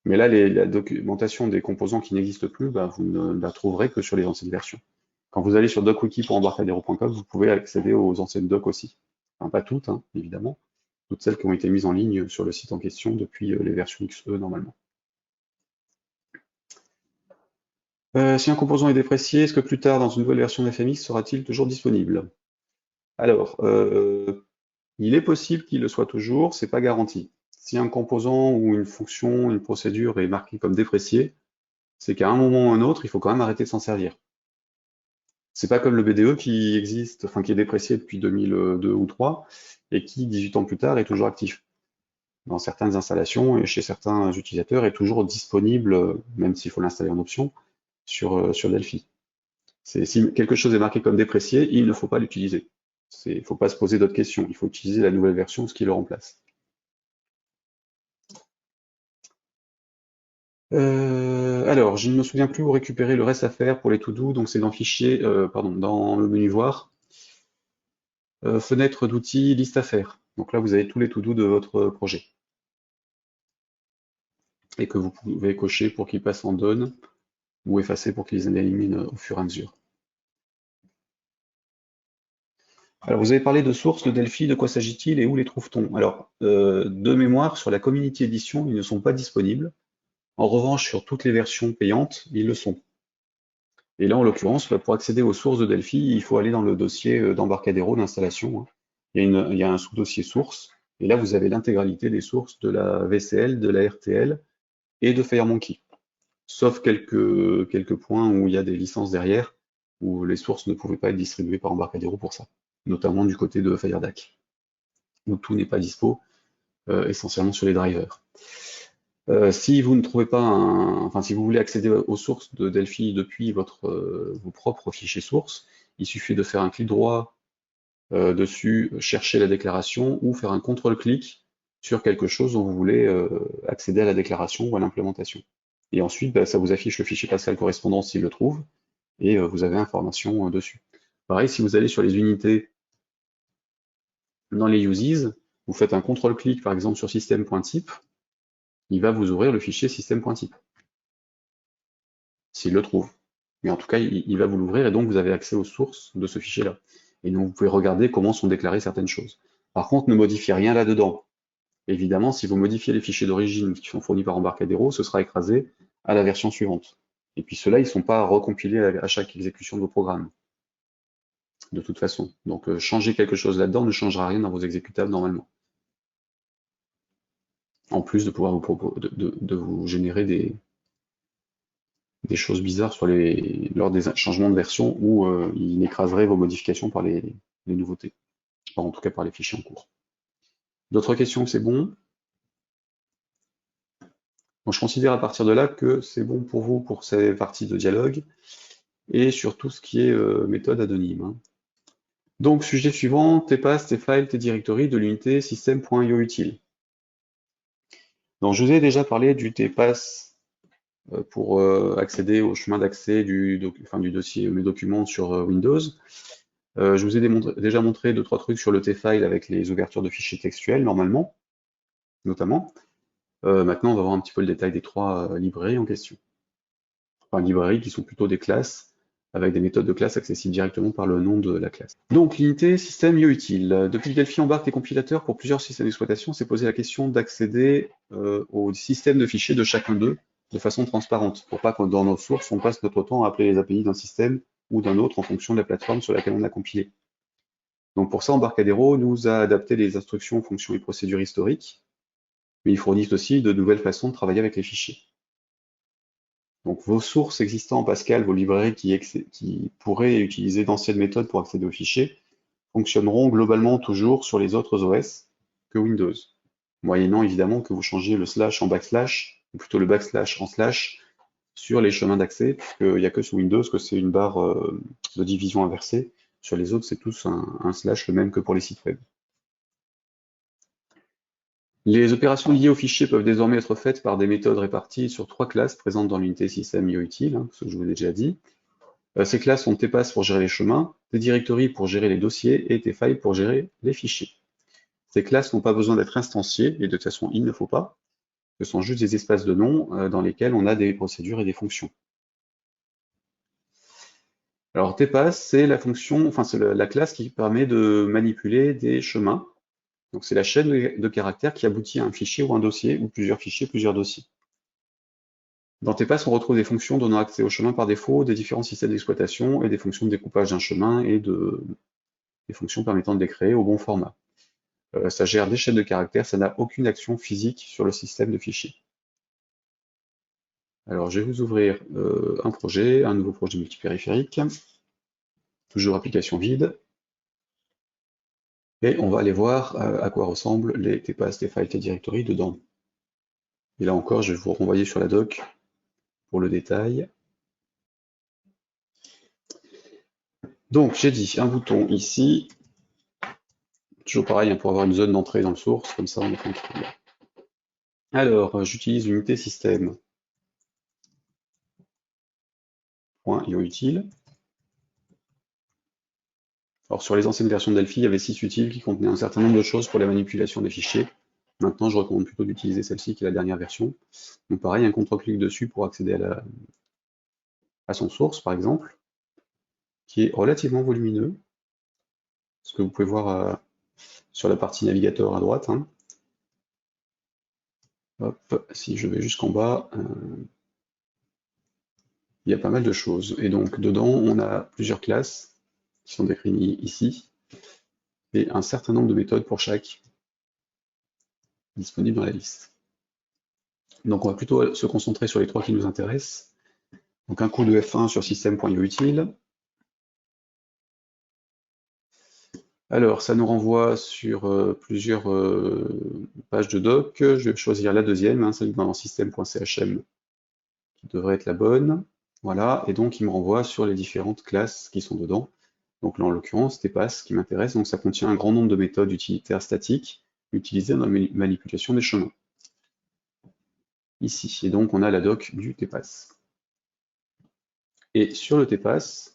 Mais là, la documentation des composants qui n'existent plus, bah, vous ne la trouverez que sur les anciennes versions. Quand vous allez sur docwiki.embarcadero.com, vous pouvez accéder aux anciennes docs aussi. Enfin, pas toutes, hein, évidemment. Toutes celles qui ont été mises en ligne sur le site en question depuis les versions XE normalement. Si un composant est déprécié, est-ce que plus tard, dans une nouvelle version FMX, sera-t-il toujours disponible? Alors, il est possible qu'il le soit toujours, c'est pas garanti. Si un composant ou une fonction, une procédure est marquée comme dépréciée, c'est qu'à un moment ou un autre, il faut quand même arrêter de s'en servir. C'est pas comme le BDE qui existe, enfin qui est déprécié depuis 2002 ou 2003 et qui, 18 ans plus tard, est toujours actif. Dans certaines installations et chez certains utilisateurs, est toujours disponible, même s'il faut l'installer en option, sur Delphi. Si quelque chose est marqué comme déprécié, il ne faut pas l'utiliser. Il ne faut pas se poser d'autres questions. Il faut utiliser la nouvelle version, ce qui le remplace. Alors, je ne me souviens plus où récupérer le reste à faire pour les to-do, donc c'est dans Fichier, pardon, dans le menu Voir. Fenêtre d'outils, liste à faire. Donc là, vous avez tous les to-do de votre projet. Et que vous pouvez cocher pour qu'ils passent en done ou effacer pour qu'ils les éliminent au fur et à mesure. Alors, vous avez parlé de sources de Delphi, de quoi s'agit-il et où les trouve-t-on? Alors, de mémoire, sur la Community Edition, ils ne sont pas disponibles. En revanche, sur toutes les versions payantes, ils le sont. Et là, en l'occurrence, pour accéder aux sources de Delphi, il faut aller dans le dossier d'Embarcadero d'installation, hein. Il y a un sous-dossier sources, et là, vous avez l'intégralité des sources de la VCL, de la RTL et de FireMonkey. Sauf quelques points où il y a des licences derrière, où les sources ne pouvaient pas être distribuées par Embarcadero pour ça, notamment du côté de FireDAC, où tout n'est pas dispo, essentiellement sur les drivers. Si vous ne trouvez pas enfin si vous voulez accéder aux sources de Delphi depuis vos propres fichiers sources, il suffit de faire un clic droit dessus, chercher la déclaration ou faire un contrôle-clic sur quelque chose dont vous voulez accéder à la déclaration ou à l'implémentation. Et ensuite, ça vous affiche le fichier Pascal correspondant s'il le trouve, et vous avez information dessus. Pareil, si vous allez sur les unités dans les uses, vous faites un contrôle-clic par exemple sur système.type, il va vous ouvrir le fichier système.type, s'il le trouve. Mais en tout cas, il va vous l'ouvrir et donc vous avez accès aux sources de ce fichier-là. Et donc vous pouvez regarder comment sont déclarées certaines choses. Par contre, ne modifiez rien là-dedans. Évidemment, si vous modifiez les fichiers d'origine qui sont fournis par Embarcadero, ce sera écrasé à la version suivante. Et puis ceux-là, ils ne sont pas recompilés à chaque exécution de vos programmes, de toute façon. Donc changer quelque chose là-dedans ne changera rien dans vos exécutables normalement. En plus de pouvoir de vous générer des choses bizarres lors des changements de version où il écraserait vos modifications par les nouveautés. Enfin, en tout cas par les fichiers en cours. D'autres questions, c'est bon? Bon, je considère à partir de là que c'est bon pour vous pour ces parties de dialogue et sur tout ce qui est méthode anonyme, hein. Donc, sujet suivant, tes passes, tes files, tes directories de l'unité système.ioutils. Donc, je vous ai déjà parlé du tpass pour accéder au chemin d'accès du dossier mes documents sur Windows. Je vous ai déjà montré 2-3 trucs sur le tfile avec les ouvertures de fichiers textuels, normalement, notamment. Maintenant, on va voir un petit peu le détail des 3 librairies en question. Enfin, librairies qui sont plutôt des classes, avec des méthodes de classe accessibles directement par le nom de la classe. Donc, l'unité système ioutils. Depuis que Delphi embarque des compilateurs pour plusieurs systèmes d'exploitation, s'est posé la question d'accéder au système de fichiers de chacun d'eux de façon transparente, pour pas que dans nos sources, on passe notre temps à appeler les API d'un système ou d'un autre en fonction de la plateforme sur laquelle on a compilé. Donc pour ça, Embarcadero nous a adapté les instructions, fonctions et procédures historiques, mais ils fournissent aussi de nouvelles façons de travailler avec les fichiers. Donc vos sources existant en Pascal, vos librairies qui pourraient utiliser d'anciennes méthodes pour accéder aux fichiers, fonctionneront globalement toujours sur les autres OS que Windows, moyennant évidemment que vous changiez le slash en backslash, ou plutôt le backslash en slash, sur les chemins d'accès, puisqu'il n'y a que sous Windows que c'est une barre de division inversée. Sur les autres, c'est tous un slash, le même que pour les sites web. Les opérations liées aux fichiers peuvent désormais être faites par des méthodes réparties sur 3 classes présentes dans l'unité système ioutils, hein, ce que je vous ai déjà dit. Ces classes sont tpass pour gérer les chemins, tdirectory pour gérer les dossiers et tfile pour gérer les fichiers. Ces classes n'ont pas besoin d'être instanciées, et de toute façon il ne faut pas. Ce sont juste des espaces de nom dans lesquels on a des procédures et des fonctions. Alors tpass, c'est la fonction, enfin c'est la classe qui permet de manipuler des chemins. Donc c'est la chaîne de caractères qui aboutit à un fichier ou un dossier, ou plusieurs fichiers, plusieurs dossiers. Dans tpass, on retrouve des fonctions donnant accès au chemin par défaut, des différents systèmes d'exploitation et des fonctions de découpage d'un chemin et des fonctions permettant de les créer au bon format. Ça gère des chaînes de caractères, ça n'a aucune action physique sur le système de fichiers. Alors je vais vous ouvrir un nouveau projet multipériphérique, toujours application vide, et on va aller voir à quoi ressemblent les tpass, tfiles, tdirectory dedans. Et là encore, je vais vous renvoyer sur la doc pour le détail. Donc j'ai dit un bouton ici, toujours pareil hein, pour avoir une zone d'entrée dans le source, comme ça on est tranquille. Alors j'utilise l'unité système. .ioutils. Alors sur les anciennes versions de Delphi, il y avait 6 utiles qui contenaient un certain nombre de choses pour la manipulation des fichiers. Maintenant, je recommande plutôt d'utiliser celle-ci qui est la dernière version. Donc pareil, un contre-clic dessus pour accéder à son source, par exemple, qui est relativement volumineux, ce que vous pouvez voir sur la partie navigateur à droite, hein. Hop, si je vais jusqu'en bas, il y a pas mal de choses. Et donc dedans, on a plusieurs classes qui sont décrites ici, et un certain nombre de méthodes pour chaque disponible dans la liste. Donc on va plutôt se concentrer sur les 3 qui nous intéressent. Donc un coup de F1 sur système.utile. Alors ça nous renvoie sur plusieurs pages de doc. Je vais choisir la deuxième, hein, celle dans système.chm, qui devrait être la bonne. Voilà, et donc il me renvoie sur les différentes classes qui sont dedans. Donc là en l'occurrence, TPAS qui m'intéresse, donc ça contient un grand nombre de méthodes utilitaires statiques utilisées dans la manipulation des chemins. Ici, et donc on a la doc du TPAS. Et sur le TPAS,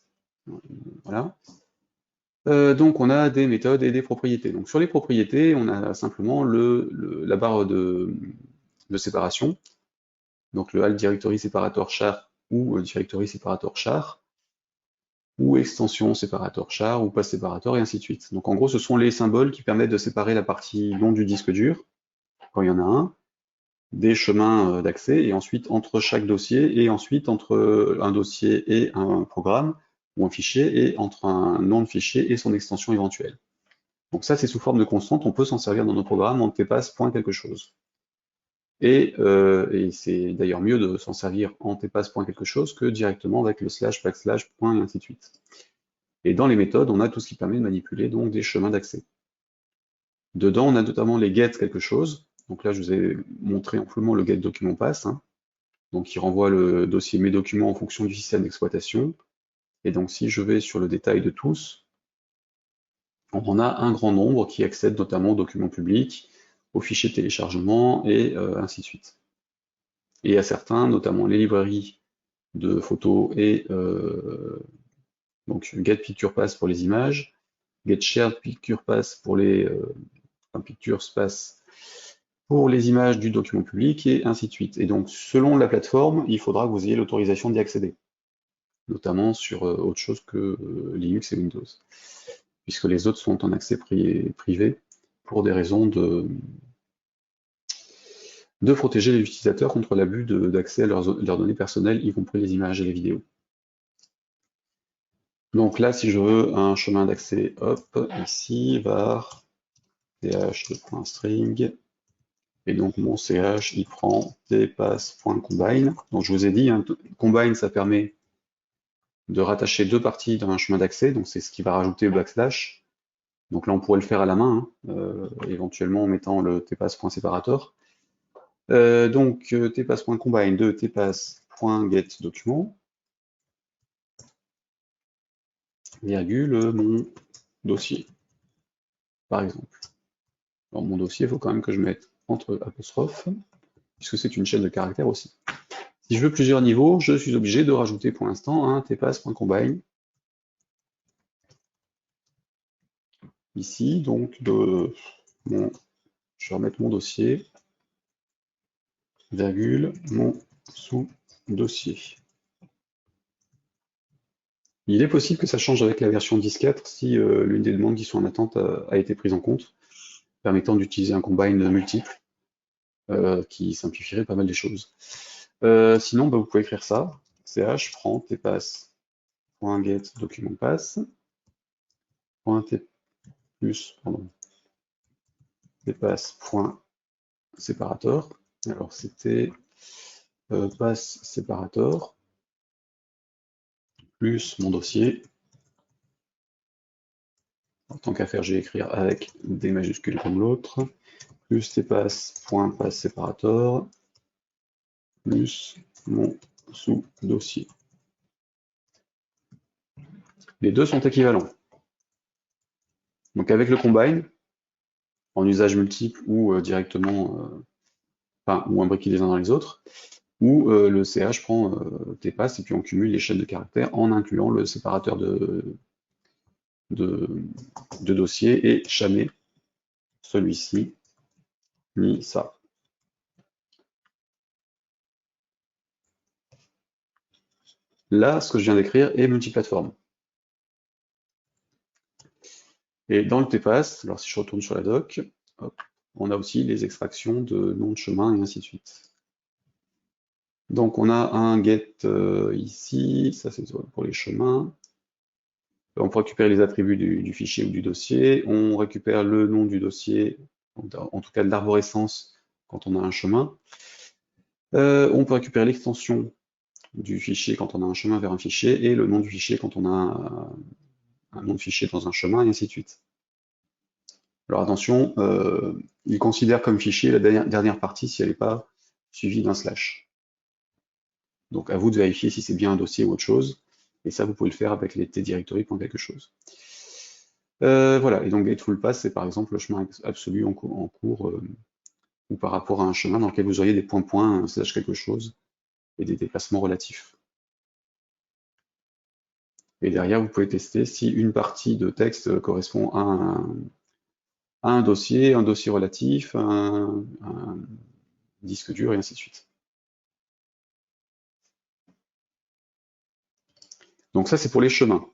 voilà, donc on a des méthodes et des propriétés. Donc sur les propriétés, on a simplement la barre de séparation, donc le alt directory separator char ou directory separator char, ou extension separator char, ou pass separator, et ainsi de suite. Donc en gros, ce sont les symboles qui permettent de séparer la partie long du disque dur, quand il y en a un, des chemins d'accès, et ensuite entre chaque dossier, et ensuite entre un dossier et un programme, ou un fichier, et entre un nom de fichier et son extension éventuelle. Donc ça, c'est sous forme de constante, on peut s'en servir dans nos programmes, on TPAS point quelque chose. Et c'est d'ailleurs mieux de s'en servir en TPAS point quelque chose que directement avec le slash, backslash, point, et ainsi de suite. Et dans les méthodes, on a tout ce qui permet de manipuler donc des chemins d'accès. Dedans, on a notamment les get quelque chose. Donc là, je vous ai montré amplement le get document pass, hein. Donc il renvoie le dossier mes documents en fonction du système d'exploitation. Et donc si je vais sur le détail de tous, on en a un grand nombre qui accèdent notamment aux documents publics, aux fichiers de téléchargement et ainsi de suite. Et à certains, notamment les librairies de photos et donc Get Picture Pass pour les images, Get Shared Picture Pass pour les Pictures Pass pour les images du document public et ainsi de suite. Et donc selon la plateforme, il faudra que vous ayez l'autorisation d'y accéder, notamment sur autre chose que Linux et Windows, puisque les autres sont en accès privé pour des raisons de protéger les utilisateurs contre l'abus d'accès à leurs données personnelles, y compris les images et les vidéos. Donc là, si je veux un chemin d'accès, hop, ici, var ch2.string, et donc mon ch, il prend tpass.combine. Donc je vous ai dit, hein, combine, ça permet de rattacher deux parties dans un chemin d'accès, donc c'est ce qui va rajouter le backslash. Donc là, on pourrait le faire à la main, hein, éventuellement en mettant le tpass.separator. Donc tpass.combine de tpass.getDocument, virgule, mon dossier, par exemple. Dans mon dossier, il faut quand même que je mette entre apostrophes, puisque c'est une chaîne de caractères aussi. Si je veux plusieurs niveaux, je suis obligé de rajouter pour l'instant un tpass.combine. Ici, donc, je vais remettre mon dossier, virgule, mon sous-dossier. Il est possible que ça change avec la version 10.4 si l'une des demandes qui sont en attente a été prise en compte, permettant d'utiliser un combine multiple, qui simplifierait pas mal les choses. Sinon, vous pouvez écrire ça, ch prend tpass.get document pass, tpass.separator, alors c'était pass separator, plus mon dossier. En tant qu'à faire, je vais écrire avec des majuscules comme l'autre, plus tpass.passeparator, plus mon sous-dossier. Les deux sont équivalents. Donc avec le combine, en usage multiple ou directement, ou imbriqué les uns dans les autres, où le ch prend tpass et puis on cumule les chaînes de caractères en incluant le séparateur de de dossier et jamais celui-ci ni ça. Là, ce que je viens d'écrire est multiplateforme. Et dans le TPass, alors si je retourne sur la doc, hop, on a aussi les extractions de noms de chemin et ainsi de suite. Donc on a un get ici, ça c'est pour les chemins. On peut récupérer les attributs du fichier ou du dossier. On récupère le nom du dossier, en tout cas de l'arborescence quand on a un chemin. On peut récupérer l'extension du fichier quand on a un chemin vers un fichier et le nom du fichier quand on a un nom de fichier dans un chemin et ainsi de suite. Alors attention, il considère comme fichier la dernière partie si elle n'est pas suivie d'un slash. Donc à vous de vérifier si c'est bien un dossier ou autre chose. Et ça, vous pouvez le faire avec les tdirectory.quelque chose. Voilà, et donc getFullPath, c'est par exemple le chemin absolu en cours ou par rapport à un chemin dans lequel vous auriez des points-points, slash quelque chose, et des déplacements relatifs. Et derrière, vous pouvez tester si une partie de texte correspond à un dossier relatif, un disque dur, et ainsi de suite. Donc ça, c'est pour les chemins.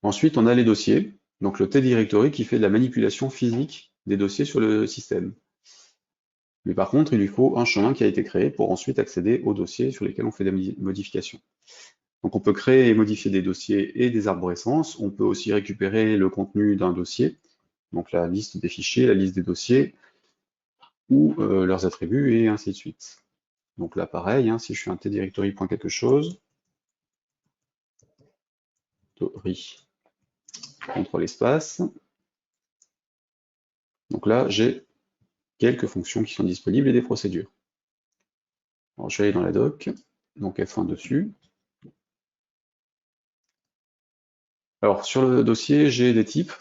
Ensuite, on a les dossiers, donc le tdirectory qui fait de la manipulation physique des dossiers sur le système. Mais par contre, il lui faut un chemin qui a été créé pour ensuite accéder aux dossiers sur lesquels on fait des modifications. Donc on peut créer et modifier des dossiers et des arborescences. On peut aussi récupérer le contenu d'un dossier, donc la liste des fichiers, la liste des dossiers, ou leurs attributs, et ainsi de suite. Donc là, pareil, hein, si je fais un tdirectory.quelque chose, contrôle espace, donc là, j'ai quelques fonctions qui sont disponibles et des procédures. Alors je vais aller dans la doc, donc F1 dessus. Alors sur le dossier, j'ai des types,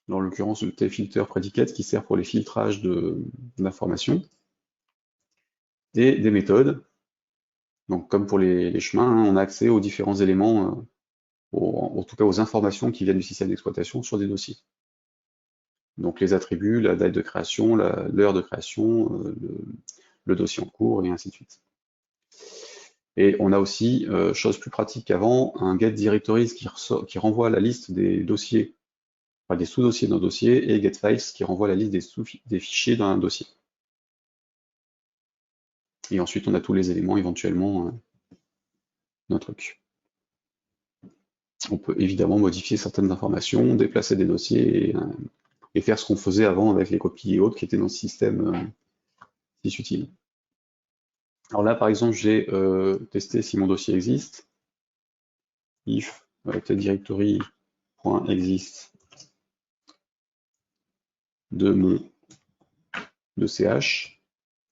en l'occurrence le tfilter predicate qui sert pour les filtrages d'informations, et des méthodes. Donc comme pour les chemins, hein, on a accès aux différents éléments, en tout cas aux informations qui viennent du système d'exploitation sur des dossiers. Donc les attributs, la date de création, l'heure de création, le dossier en cours, et ainsi de suite. Et on a aussi, chose plus pratique qu'avant, un getDirectories qui renvoie la liste des dossiers, enfin des sous-dossiers d'un dossier, et getFiles qui renvoie la liste des fichiers d'un dossier. Et ensuite, on a tous les éléments éventuellement d'un truc. On peut évidemment modifier certaines informations, déplacer des dossiers et faire ce qu'on faisait avant avec les copies et autres qui étaient dans le système sysutile. Alors là, par exemple, j'ai testé si mon dossier existe. If tdirectory.exist de ch.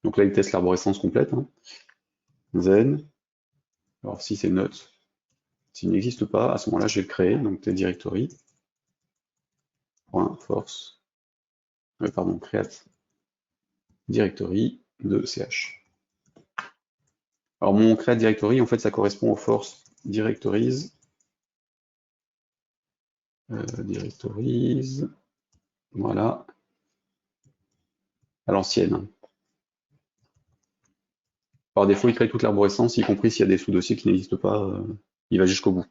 Donc là, il teste l'arborescence complète. Hein. Then, alors si c'est not, s'il n'existe pas, à ce moment-là, je vais le créer. Donc tdirectory.force, create directory de ch. Alors mon create directory, en fait, ça correspond au force directories. Directories, voilà, à l'ancienne. Par défaut, il crée toute l'arborescence, y compris s'il y a des sous-dossiers qui n'existent pas, il va jusqu'au bout.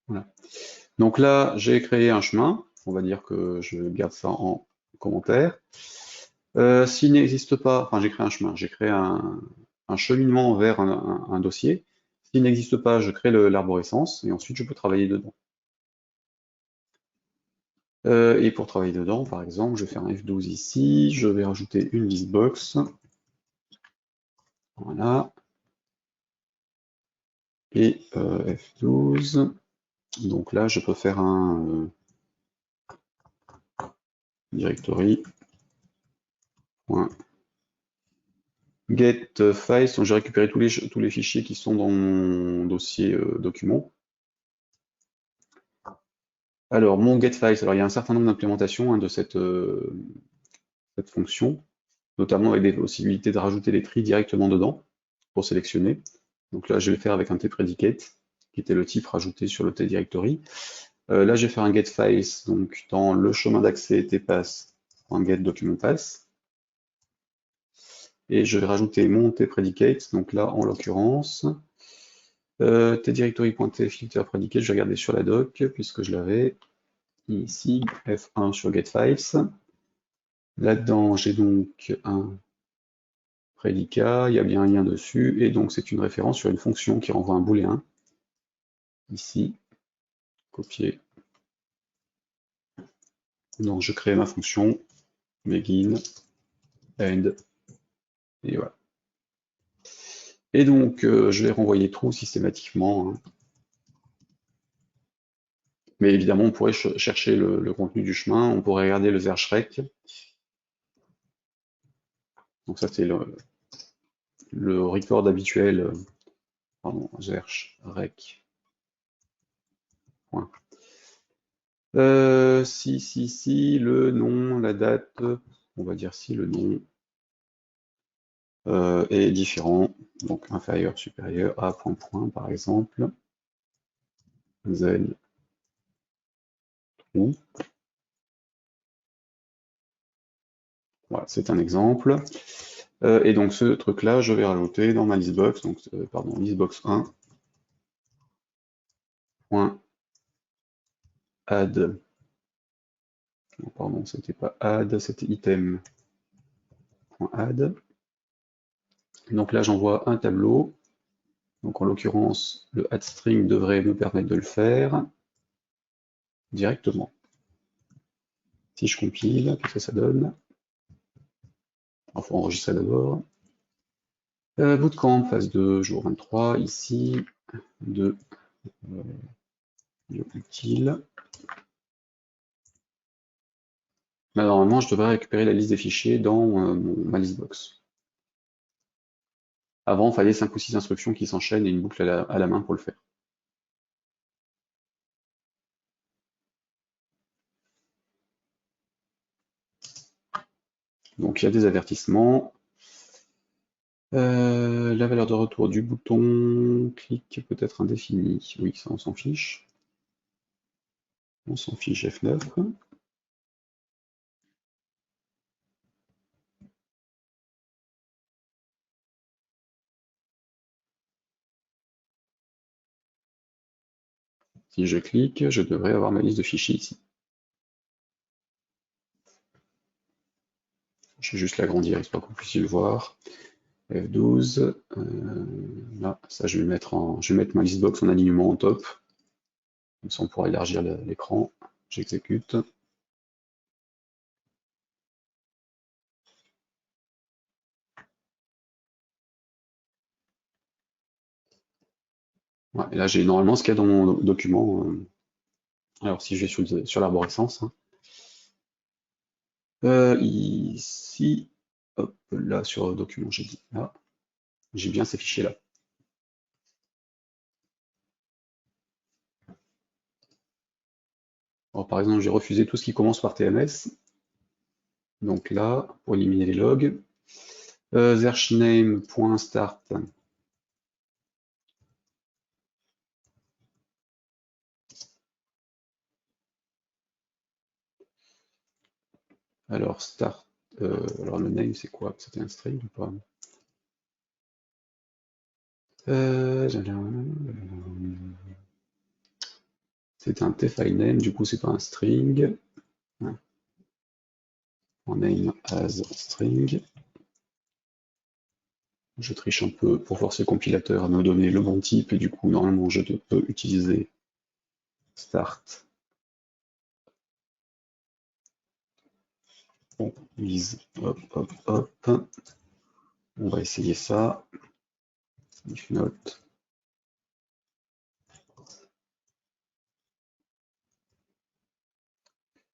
Voilà. Donc là, j'ai créé un chemin, on va dire que je garde ça en commentaire. S'il n'existe pas, enfin j'ai créé un chemin, j'ai créé un cheminement vers un dossier. S'il n'existe pas, je crée l'arborescence et ensuite je peux travailler dedans. Et pour travailler dedans, par exemple, je vais faire un F12 ici, je vais rajouter une listbox. Voilà. Et F12. Donc là, je peux faire un directory. Get files, donc j'ai récupéré tous les fichiers qui sont dans mon dossier document. Alors, mon getFiles, alors il y a un certain nombre d'implémentations hein, de cette fonction. notamment avec des possibilités de rajouter les tries directement dedans pour sélectionner. Donc là, je vais le faire avec un tPredicate, qui était le type rajouté sur le tDirectory. Là, je vais faire un getFiles, donc dans le chemin d'accès tpass.getDocumentPath. Et je vais rajouter mon tPredicate, donc là, en l'occurrence, tDirectory.tFilterPredicate, je vais regarder sur la doc, puisque je l'avais ici, F1 sur getFiles. Là-dedans, j'ai donc un prédicat, il y a bien un lien dessus, et donc c'est une référence sur une fonction qui renvoie un booléen. Ici, copier. Donc je crée ma fonction, begin, end, et voilà. Et donc je vais renvoyer true systématiquement, hein. Mais évidemment, on pourrait chercher le contenu du chemin, on pourrait regarder le zerchrec. Donc ça c'est le record habituel, pardon, zerchrec. Point. Si, le nom, la date, on va dire si le nom est différent, donc inférieur, supérieur à point, point, par exemple, zen, true. Voilà, c'est un exemple. Et donc ce truc-là, je vais rajouter dans ma listbox, donc pardon, listbox1, point add. Non, pardon, c'était pas add, c'était item. Point add. Donc là, j'envoie un tableau. Donc en l'occurrence, le addString devrait me permettre de le faire directement. Si je compile, qu'est-ce que ça donne? Il faut enregistrer d'abord. Bootcamp, phase 2, jour 23, ici, de utile. Là, normalement, je devrais récupérer la liste des fichiers dans ma listbox. Avant, il fallait 5 ou 6 instructions qui s'enchaînent et une boucle à la main pour le faire. Donc il y a des avertissements. La valeur de retour du bouton, clic peut-être indéfini. Oui, ça on s'en fiche. On s'en fiche F9. Si je clique, je devrais avoir ma liste de fichiers ici. Je vais juste l'agrandir, histoire que vous puissiez le voir. F12. Là, ça je vais mettre ma listbox en alignement en top. Comme ça on pourra élargir l'écran. J'exécute. Ouais, et là j'ai normalement ce qu'il y a dans mon document. Alors si je vais sur l'arborescence, hein. Ici, hop, là sur le document, j'ai dit là, j'ai bien ces fichiers-là. Alors, par exemple, j'ai refusé tout ce qui commence par TMS. Donc là, pour éliminer les logs, zerchname.start. Alors start, alors le name c'est quoi? C'était un string ou pas? C'est un tFilename, du coup c'est pas un string. On name as string. Je triche un peu pour forcer le compilateur à me donner le bon type et du coup normalement je peux utiliser start. Bon, is, hop, hop, hop. On va essayer ça. If not.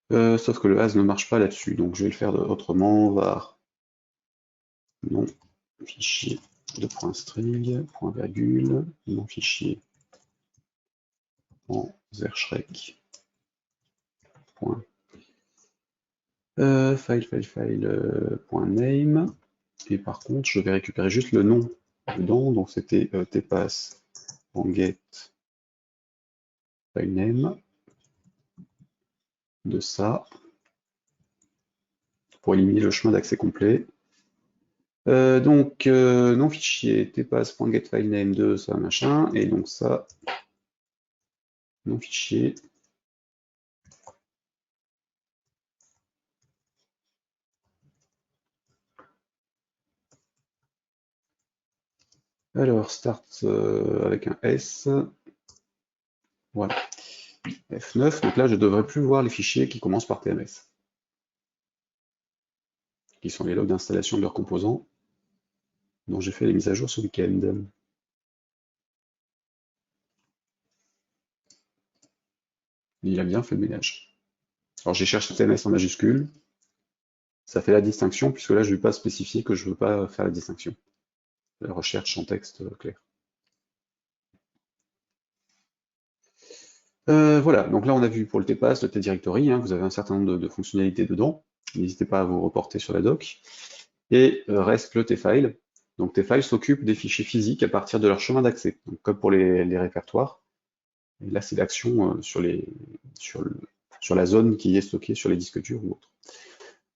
Sauf que le as ne marche pas là-dessus, donc je vais le faire autrement. Var non fichier de point string, point virgule, non fichier en zerchrec. Point. File, et par contre, je vais récupérer juste le nom dedans, donc c'était tpass.get filename de ça, pour éliminer le chemin d'accès complet. Donc, nom fichier, tpass.getFilename de ça, machin, et donc ça, nom fichier. Alors, start avec un S, voilà, F9, donc là, je devrais plus voir les fichiers qui commencent par TMS, qui sont les logs d'installation de leurs composants, dont j'ai fait les mises à jour ce week-end. Il a bien fait le ménage. Alors j'ai cherché TMS en majuscule, ça fait la distinction, puisque là je ne vais pas spécifier que je ne veux pas faire la distinction. La recherche en texte clair. Voilà, donc là on a vu pour le tpass, le tdirectory, vous avez un certain nombre de fonctionnalités dedans. N'hésitez pas à vous reporter sur la doc. Et reste le tfile. Donc tfile s'occupe des fichiers physiques à partir de leur chemin d'accès, comme pour les répertoires. Et là c'est l'action sur la zone qui est stockée sur les disques durs ou autres.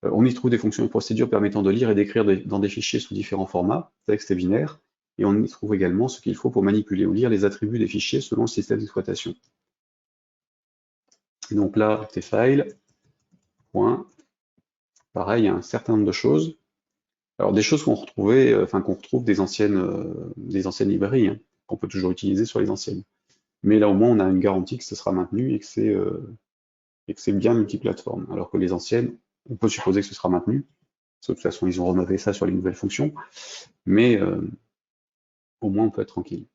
On y trouve des fonctions et procédures permettant de lire et d'écrire dans des fichiers sous différents formats, texte et binaire, et on y trouve également ce qu'il faut pour manipuler ou lire les attributs des fichiers selon le système d'exploitation. Et donc là, tfile, point, pareil, il y a un certain nombre de choses. Alors des choses qu'on retrouvait, qu'on retrouve des anciennes librairies, qu'on peut toujours utiliser sur les anciennes. Mais là au moins on a une garantie que ce sera maintenu et que c'est bien multiplateforme. Alors que les anciennes, on peut supposer que ce sera maintenu, parce que de toute façon ils ont renommé ça sur les nouvelles fonctions, mais au moins on peut être tranquille.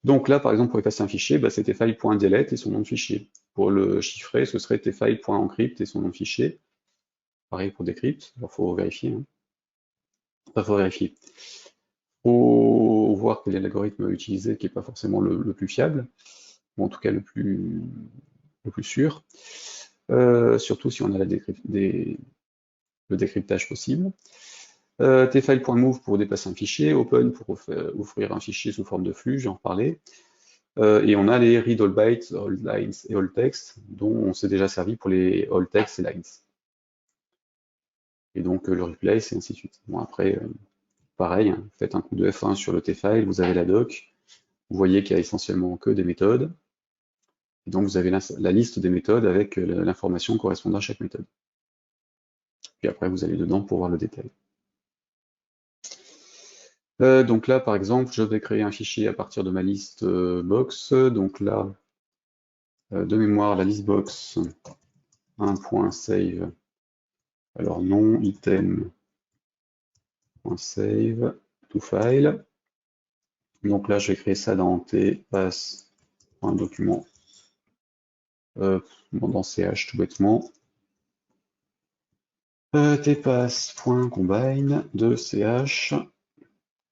Donc là, par exemple, pour effacer un fichier, c'est tfile.delete et son nom de fichier. Pour le chiffrer, ce serait tfile.encrypt et son nom de fichier. Pareil pour decrypt, alors il faut vérifier. Enfin, faut vérifier. Faut voir quel est l'algorithme utilisé, qui n'est pas forcément le plus fiable, ou en tout cas le plus sûr. Surtout si on a le décryptage possible. tfile.move pour dépasser un fichier, open pour ouvrir un fichier sous forme de flux, j'en reparlais. Et on a les read all bytes, all lines et all text, dont on s'est déjà servi pour les all text et lines. Et donc le replace et ainsi de suite. Bon après, pareil, faites un coup de F1 sur le tfile, vous avez la doc, vous voyez qu'il y a essentiellement que des méthodes, et donc vous avez la liste des méthodes avec l'information correspondant à chaque méthode. Puis après vous allez dedans pour voir le détail. Donc là par exemple, je vais créer un fichier à partir de ma liste box, donc là, de mémoire, la liste box 1.save, alors nom, item, .save, to file. Donc là, je vais créer ça dans tpass.document, dans ch tout bêtement. tpass.combine de ch,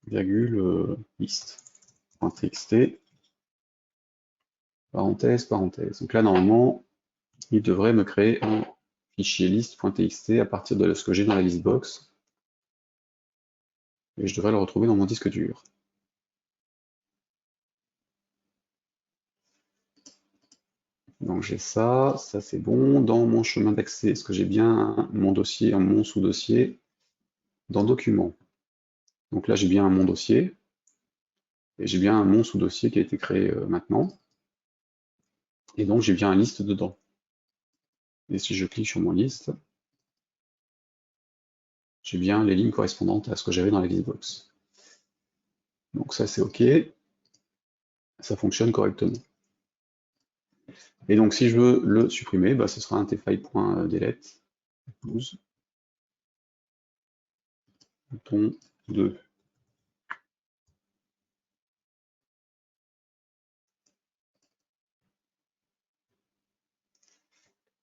virgule, list.txt, parenthèse, parenthèse. Donc là, normalement, il devrait me créer un fichier list.txt à partir de ce que j'ai dans la list box. Et je devrais le retrouver dans mon disque dur. Donc j'ai ça c'est bon. Dans mon chemin d'accès, est-ce que j'ai bien mon dossier, mon sous-dossier dans Documents? Donc là j'ai bien mon dossier, et j'ai bien mon sous-dossier qui a été créé maintenant. Et donc j'ai bien une liste dedans. Et si je clique sur mon liste, j'ai bien les lignes correspondantes à ce que j'avais dans la list box. Donc ça c'est OK, ça fonctionne correctement. Et donc si je veux le supprimer, ce sera un tfile.delete, 12, bouton 2.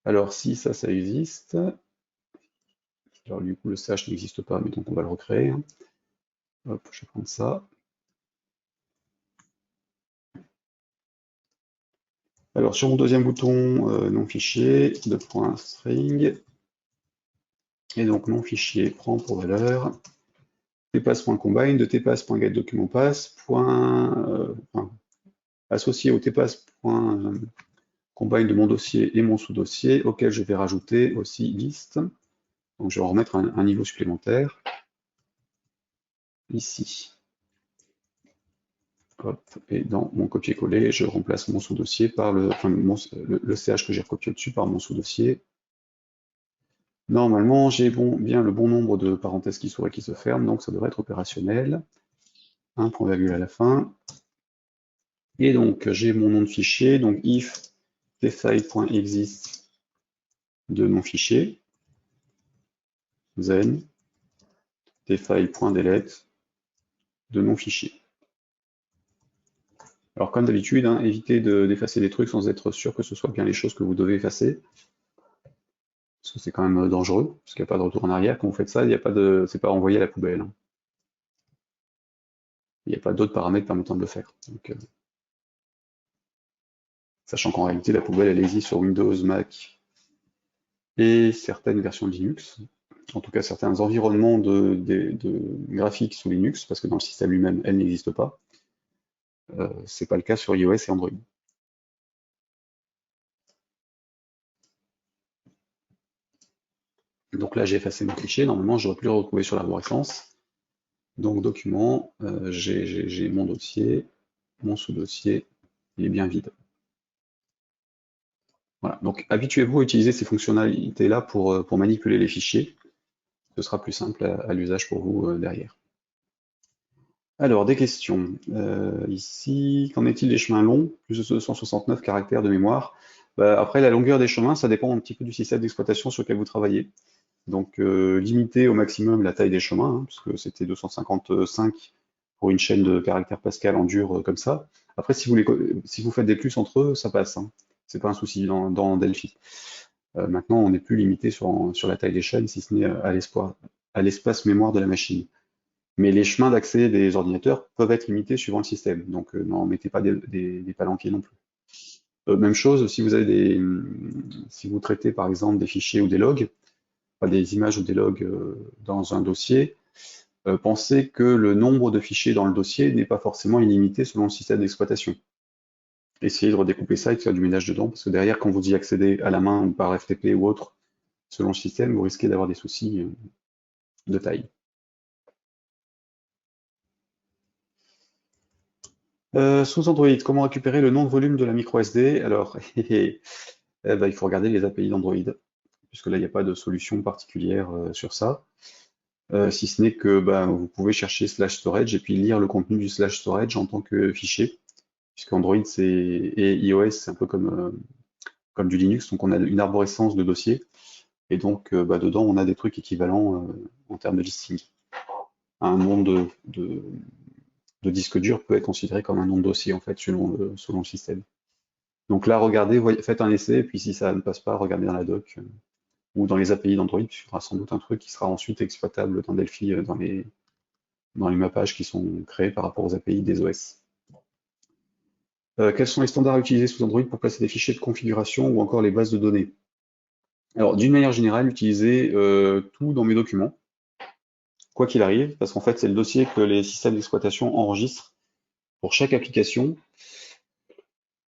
Alors si ça existe, alors du coup le ch n'existe pas, mais donc on va le recréer. Hop, je vais prendre ça. Alors sur mon deuxième bouton, nom fichier, de .string, Et donc mon fichier prend pour valeur tpass.combine de tpass.getDocumentPass, associé au tpass.combine de mon dossier et mon sous-dossier, auquel je vais rajouter aussi liste. Donc je vais en remettre un niveau supplémentaire ici. Hop, et dans mon copier-coller, je remplace mon sous-dossier par le CH que j'ai recopié dessus par mon sous-dossier. Normalement, j'ai bien le bon nombre de parenthèses qui s'ouvrent et qui se ferment, donc ça devrait être opérationnel. Un point virgule à la fin. Et donc, j'ai mon nom de fichier, donc if tfile.exist de mon fichier, then tfile.delete de mon fichier. Alors comme d'habitude, hein, évitez d'effacer des trucs sans être sûr que ce soit bien les choses que vous devez effacer. Parce que c'est quand même dangereux, parce qu'il n'y a pas de retour en arrière. Quand vous faites ça, c'est pas envoyé à la poubelle, hein. Il n'y a pas d'autres paramètres permettant de le faire. Donc, sachant qu'en réalité, la poubelle, elle existe sur Windows, Mac et certaines versions de Linux. En tout cas, certains environnements de graphiques sous Linux, parce que dans le système lui-même, elle n'existe pas. C'est pas le cas sur iOS et Android. Donc là, j'ai effacé mon fichier. Normalement, je devrais plus le retrouver sur l'arborescence. Donc, document, j'ai mon dossier, mon sous-dossier, il est bien vide. Voilà. Donc, habituez-vous à utiliser ces fonctionnalités-là pour manipuler les fichiers. Ce sera plus simple à l'usage pour vous derrière. Alors, des questions. Ici, qu'en est-il des chemins longs? Plus de 269 caractères de mémoire. Bah, après, la longueur des chemins, ça dépend un petit peu du système d'exploitation sur lequel vous travaillez. Donc, limitez au maximum la taille des chemins, hein, puisque c'était 255 pour une chaîne de caractères Pascal en dur comme ça. Après, si vous faites des plus entre eux, ça passe, hein. C'est pas un souci dans Delphi. Maintenant, on n'est plus limité sur la taille des chaînes, si ce n'est à l'espace mémoire de la machine. Mais les chemins d'accès des ordinateurs peuvent être limités suivant le système. Donc, n'en mettez pas des palanquiers non plus. Même chose, si vous traitez par exemple des fichiers ou des logs, des images ou des logs dans un dossier, pensez que le nombre de fichiers dans le dossier n'est pas forcément illimité selon le système d'exploitation. Essayez de redécouper ça et de faire du ménage dedans, parce que derrière, quand vous y accédez à la main ou par FTP ou autre, selon le système, vous risquez d'avoir des soucis de taille. Sous Android, comment récupérer le nom de volume de la micro SD? Alors, il faut regarder les API d'Android, puisque là, il n'y a pas de solution particulière sur ça. Si ce n'est que vous pouvez chercher /storage et puis lire le contenu du /storage en tant que fichier, puisque Android et iOS, c'est un peu comme du Linux, donc on a une arborescence de dossiers, et donc dedans on a des trucs équivalents en termes de listing. Un nom de disque dur peut être considéré comme un nom de dossier en fait selon le système. Donc là, regardez, faites un essai, et puis si ça ne passe pas, regardez dans la doc ou dans les API d'Android, il y aura sans doute un truc qui sera ensuite exploitable dans Delphi dans les mappages qui sont créés par rapport aux API des OS. Quels sont les standards utilisés sous Android pour placer des fichiers de configuration ou encore les bases de données? Alors, d'une manière générale, utilisez tout dans mes documents, quoi qu'il arrive, parce qu'en fait, c'est le dossier que les systèmes d'exploitation enregistrent pour chaque application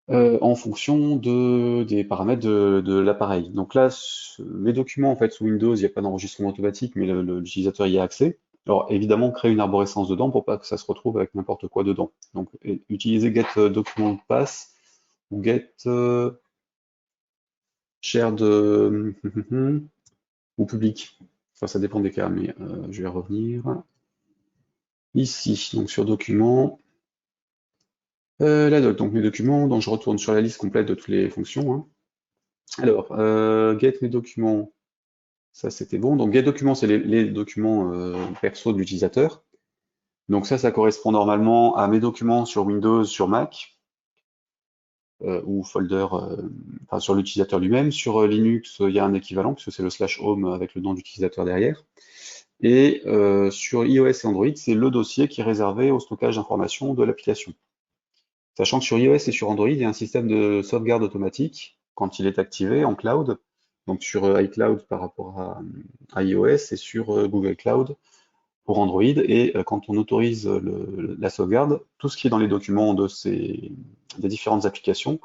en fonction des paramètres de l'appareil. Donc là, mes documents, en fait, sous Windows, il n'y a pas d'enregistrement automatique, mais l'utilisateur y a accès. Alors évidemment, créer une arborescence dedans pour pas que ça se retrouve avec n'importe quoi dedans. Donc utilisez get document pass ou get shared ou public. Enfin, ça dépend des cas, mais je vais revenir ici. Donc sur documents, la doc, donc mes documents, donc je retourne sur la liste complète de toutes les fonctions, hein. Alors, get mes documents, ça c'était bon. Donc get documents, c'est les documents perso de l'utilisateur. Donc ça correspond normalement à mes documents sur Windows, sur Mac, ou folder, enfin sur l'utilisateur lui-même. Sur Linux, il y a un équivalent, puisque c'est le /home avec le nom d'utilisateur derrière. Et sur iOS et Android, c'est le dossier qui est réservé au stockage d'informations de l'application. Sachant que sur iOS et sur Android, il y a un système de sauvegarde automatique quand il est activé en cloud. donc sur iCloud par rapport à iOS et sur Google Cloud pour Android. Et quand on autorise la sauvegarde, tout ce qui est dans les documents des différentes applications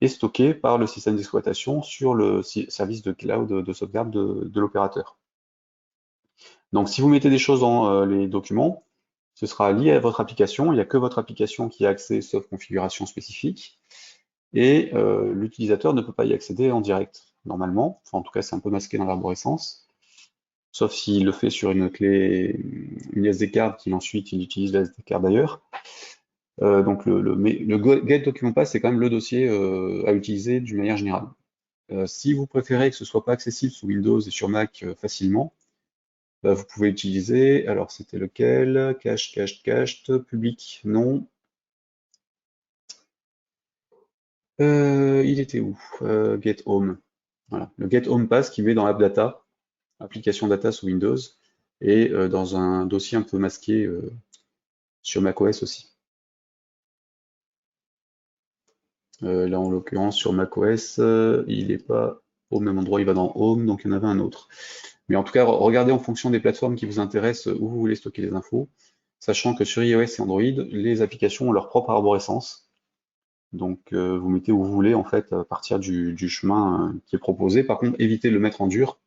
est stocké par le système d'exploitation sur le service de cloud de sauvegarde de l'opérateur. Donc si vous mettez des choses dans les documents, ce sera lié à votre application, il n'y a que votre application qui a accès sauf configuration spécifique, et l'utilisateur ne peut pas y accéder en direct, normalement. Enfin, en tout cas, c'est un peu masqué dans l'arborescence, sauf s'il le fait sur une clé, une SD card, qu'il ensuite il utilise la SD card d'ailleurs. Donc le Get Document Pass, c'est quand même le dossier à utiliser d'une manière générale. Si vous préférez que ce soit pas accessible sous Windows et sur Mac facilement, vous pouvez utiliser, alors c'était lequel? Cached, public, non. Il était où? Get Home. Voilà, le Get Home Pass qui met dans App Data, application data sous Windows, et dans un dossier un peu masqué sur macOS aussi. Là, en l'occurrence, sur macOS, il n'est pas au même endroit, il va dans Home, donc il y en avait un autre. Mais en tout cas, regardez en fonction des plateformes qui vous intéressent où vous voulez stocker les infos, sachant que sur iOS et Android, les applications ont leur propre arborescence. Donc vous mettez où vous voulez en fait à partir du chemin qui est proposé. Par contre, évitez de le mettre en dur.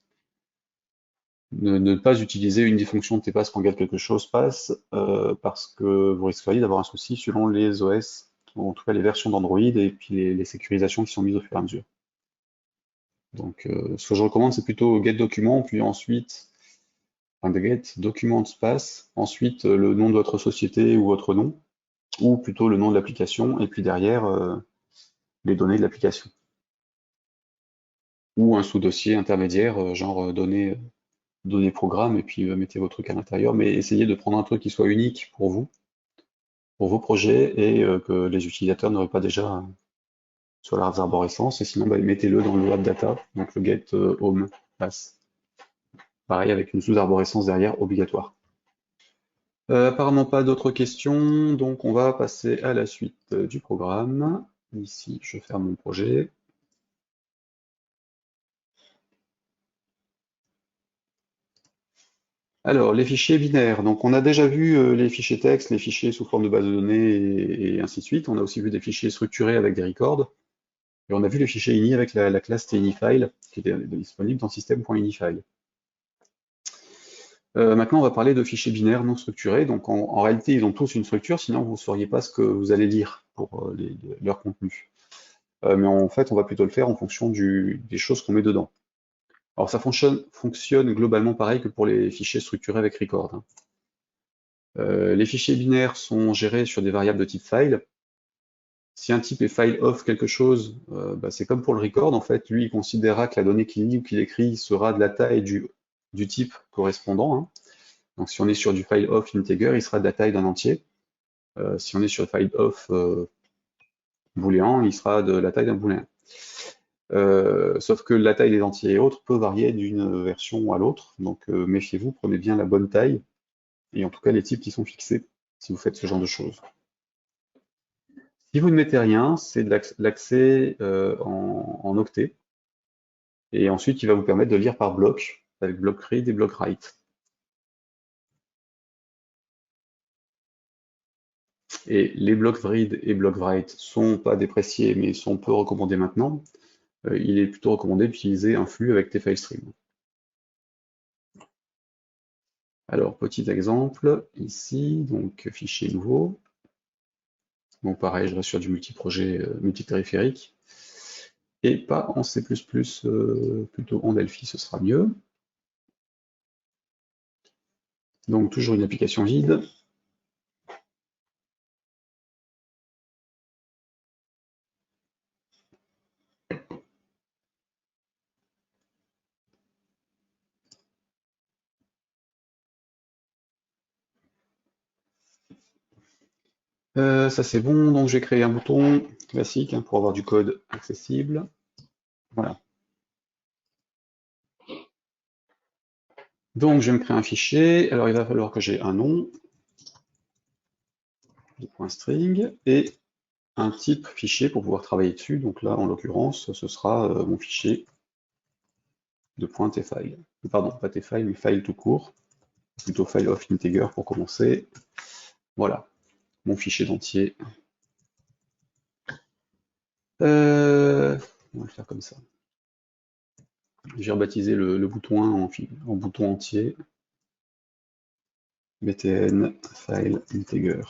Ne pas utiliser une des fonctions de TPass quand quelque chose passe, parce que vous risqueriez d'avoir un souci selon les OS, ou en tout cas les versions d'Android et puis les sécurisations qui sont mises au fur et à mesure. Donc ce que je recommande, c'est plutôt get document, puis ensuite get document pass, ensuite le nom de votre société ou votre nom, ou plutôt le nom de l'application, et puis derrière les données de l'application. Ou un sous-dossier intermédiaire, genre données programme, et puis mettez vos trucs à l'intérieur, mais essayez de prendre un truc qui soit unique pour vos projets, et que les utilisateurs n'auraient pas déjà sur leurs arborescences, et sinon mettez-le dans le App Data, donc le Get Home Pass. Pareil avec une sous-arborescence derrière obligatoire. Apparemment pas d'autres questions, donc on va passer à la suite du programme. Ici, je ferme mon projet. Alors, les fichiers binaires. Donc, on a déjà vu les fichiers texte, les fichiers sous forme de base de données et ainsi de suite. On a aussi vu des fichiers structurés avec des records. Et on a vu les fichiers ini avec la classe TINIFile qui était disponible dans system.inifile. Maintenant, on va parler de fichiers binaires non structurés. Donc, en réalité, ils ont tous une structure, sinon vous ne sauriez pas ce que vous allez lire pour leur contenu. Mais en fait, on va plutôt le faire en fonction des choses qu'on met dedans. Alors, ça fonctionne globalement pareil que pour les fichiers structurés avec record, hein. Les fichiers binaires sont gérés sur des variables de type file. Si un type est file of quelque chose, c'est comme pour le record, en fait, lui, il considérera que la donnée qu'il lit ou qu'il écrit sera de la taille du type correspondant, hein. Donc si on est sur du file of integer, il sera de la taille d'un entier. Si on est sur file of booléen, il sera de la taille d'un booléen. Sauf que la taille des entiers et autres peut varier d'une version à l'autre, donc méfiez-vous, prenez bien la bonne taille, et en tout cas les types qui sont fixés, si vous faites ce genre de choses. Si vous ne mettez rien, c'est de l'accès en octet, et ensuite il va vous permettre de lire par bloc, avec bloc read et bloc write. Et les blocs read et blocs write sont pas dépréciés, mais sont peu recommandés maintenant. Il est plutôt recommandé d'utiliser un flux avec tes filestream. Alors, petit exemple, ici, donc fichier nouveau. Donc pareil, je reste sur du multiprojet multipériphérique. Et pas en C++, plutôt en Delphi, ce sera mieux. Donc toujours une application vide. Ça c'est bon, donc j'ai créé un bouton classique hein, pour avoir du code accessible. Voilà. Donc je vais me créer un fichier. Alors il va falloir que j'ai un nom, .string, et un type fichier pour pouvoir travailler dessus. Donc là, en l'occurrence, ce sera mon fichier de point tfile. Pardon, pas tfile, mais file tout court. Plutôt file of integer pour commencer. Voilà, mon fichier d'entier. On va le faire comme ça. J'ai rebaptisé le bouton 1 en bouton entier. btn file integer.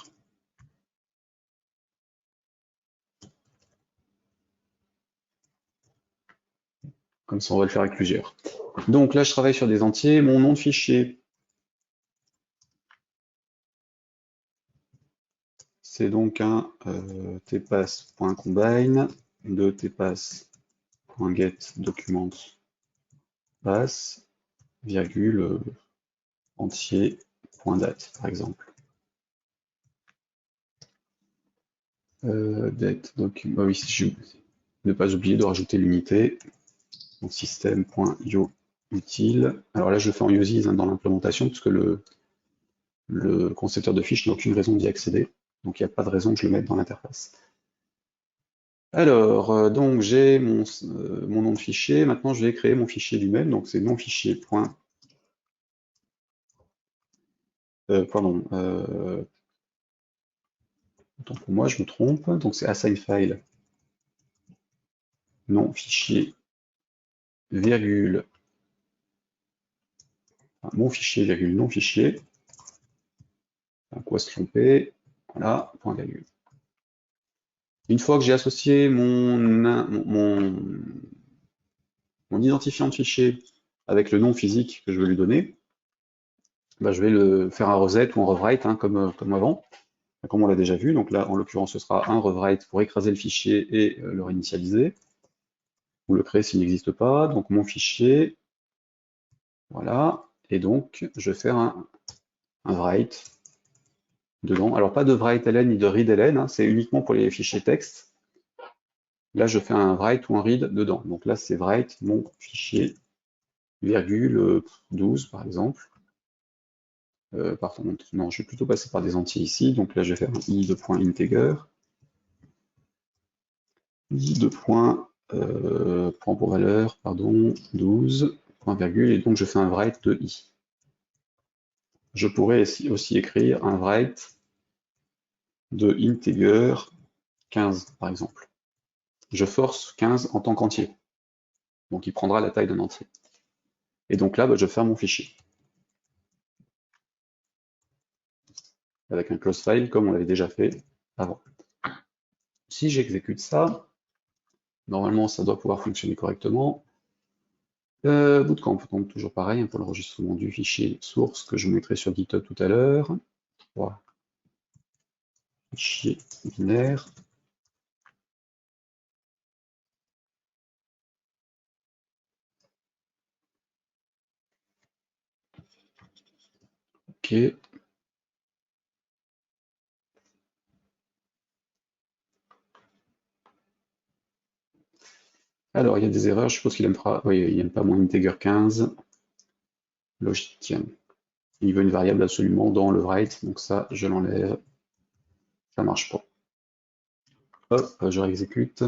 Comme ça, on va le faire avec plusieurs. Donc là, je travaille sur des entiers. Mon nom de fichier, c'est donc un tpass.combine de tpass.getDocuments pass, virgule, entier.date, par exemple. Date, document. Ah oui, ne pas oublier de rajouter l'unité. Donc système.io-utile. Alors là, je fais en uses dans l'implémentation, puisque le concepteur de fiche n'a aucune raison d'y accéder. Donc il n'y a pas de raison que je le mette dans l'interface. Alors, donc j'ai mon nom de fichier. Maintenant, je vais créer mon fichier lui-même. Donc c'est non-fichier. Pardon. Autant pour moi, je me trompe. Donc c'est assign file non fichier virgule mon fichier virgule non fichier. À quoi se tromper? Voilà, point virgule. Une fois que j'ai associé mon identifiant de fichier avec le nom physique que je veux lui donner, bah, je vais le faire un reset ou un rewrite, hein, comme avant, comme on l'a déjà vu. Donc là, en l'occurrence, ce sera un rewrite pour écraser le fichier et le réinitialiser, ou le créer s'il n'existe pas. Donc mon fichier, voilà, et donc je vais faire un write dedans. Alors pas de write-ln ni de read-ln, hein, c'est uniquement pour les fichiers texte. Là, je fais un write ou un read dedans. Donc là, c'est write mon fichier, virgule 12 par exemple. Pardon, non, je vais plutôt passer par des entiers ici. Donc là, je vais faire un i de point integer. I de point, point pour valeur, pardon, 12, point virgule, et donc je fais un write de i. Je pourrais aussi écrire un write de integer 15, par exemple. Je force 15 en tant qu'entier. Donc il prendra la taille d'un entier. Et donc là, bah, je ferme mon fichier. Avec un close file, comme on l'avait déjà fait avant. Si j'exécute ça, normalement ça doit pouvoir fonctionner correctement. Bootcamp, donc toujours pareil, hein, pour l'enregistrement du fichier source que je vous mettrai sur GitHub tout à l'heure. Voilà. Fichier binaire. Ok. Alors, il y a des erreurs, je suppose qu'il aimera. Oui, il n'aime pas mon integer 15. Logique. Il veut une variable absolument dans le write, donc ça, je l'enlève. Ça marche pas. Hop, je réexécute.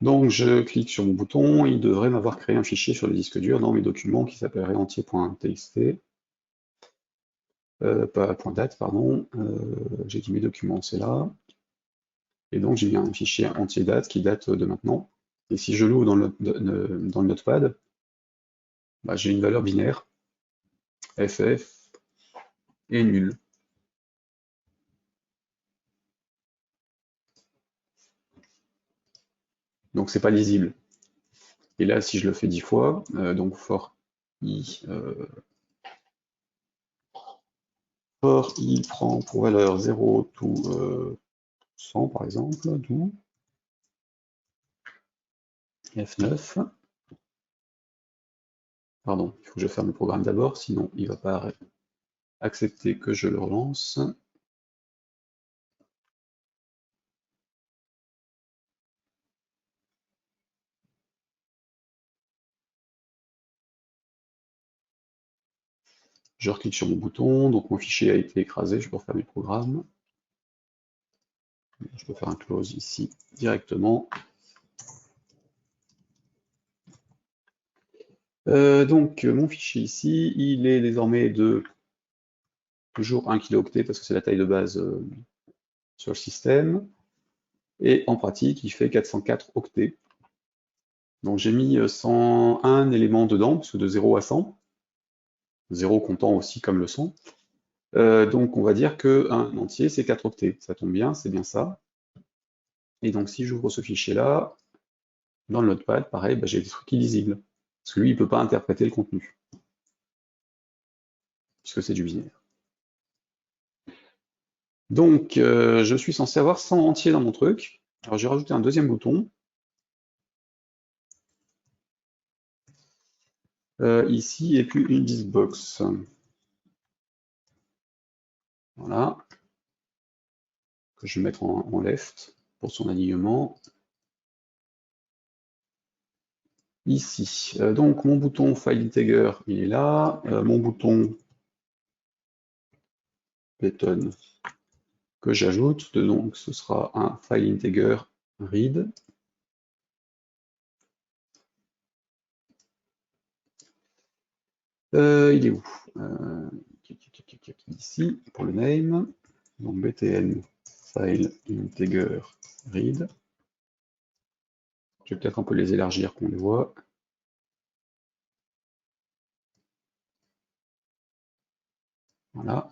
Donc je clique sur mon bouton, il devrait m'avoir créé un fichier sur le disque dur dans mes documents qui s'appellerait entier.txt. Pas .date, pardon. J'ai dit mes documents, c'est là. Et donc j'ai un fichier entier date qui date de maintenant. Et si je l'ouvre dans le notepad, bah, j'ai une valeur binaire, FF et nul. Donc c'est pas lisible. Et là, si je le fais 10 fois, donc for i prend pour valeur 0 to 100 par exemple, d'où F9. Pardon, il faut que je ferme le programme d'abord, sinon il ne va pas accepter que je le relance. Je reclique sur mon bouton, donc mon fichier a été écrasé, je peux refermer le programme. Je peux faire un close ici directement. Donc mon fichier ici, il est désormais de toujours 1 kilooctet parce que c'est la taille de base sur le système. Et en pratique, il fait 404 octets. Donc j'ai mis 101 éléments dedans, parce que de 0 à 100, 0 comptant aussi comme le 100. Donc on va dire qu'un entier, c'est 4 octets. Ça tombe bien, c'est bien ça. Et donc si j'ouvre ce fichier-là, dans le notepad, pareil, j'ai des trucs illisibles. Parce que lui, il ne peut pas interpréter le contenu. Puisque c'est du binaire. Donc je suis censé avoir 100 entiers dans mon truc. Alors j'ai rajouté un deuxième bouton. Ici, et puis une diskbox. Voilà. Que je vais mettre en left pour son alignement. Ici, donc mon bouton File Integer, il est là. Mon bouton button que j'ajoute, donc ce sera un File Integer read. Il est où? Ici, pour le name. Donc btn File Integer read. Je vais peut-être un peu les élargir qu'on les voit. Voilà.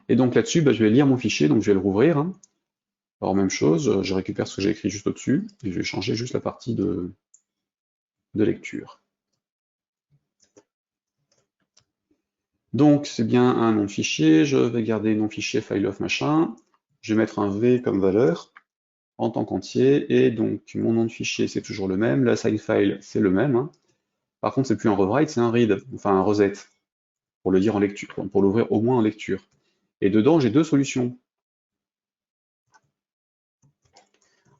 Et donc là-dessus, je vais lire mon fichier, donc je vais le rouvrir. Hein. Alors même chose, je récupère ce que j'ai écrit juste au-dessus, et je vais changer juste la partie de lecture. Donc c'est bien un nom de fichier, je vais garder nom fichier fileof machin, je vais mettre un V comme valeur en tant qu'entier, et donc mon nom de fichier c'est toujours le même, l'assign file c'est le même. Hein. Par contre c'est plus un rewrite, c'est un read, enfin un reset, pour le dire en lecture, pour l'ouvrir au moins en lecture. Et dedans j'ai deux solutions.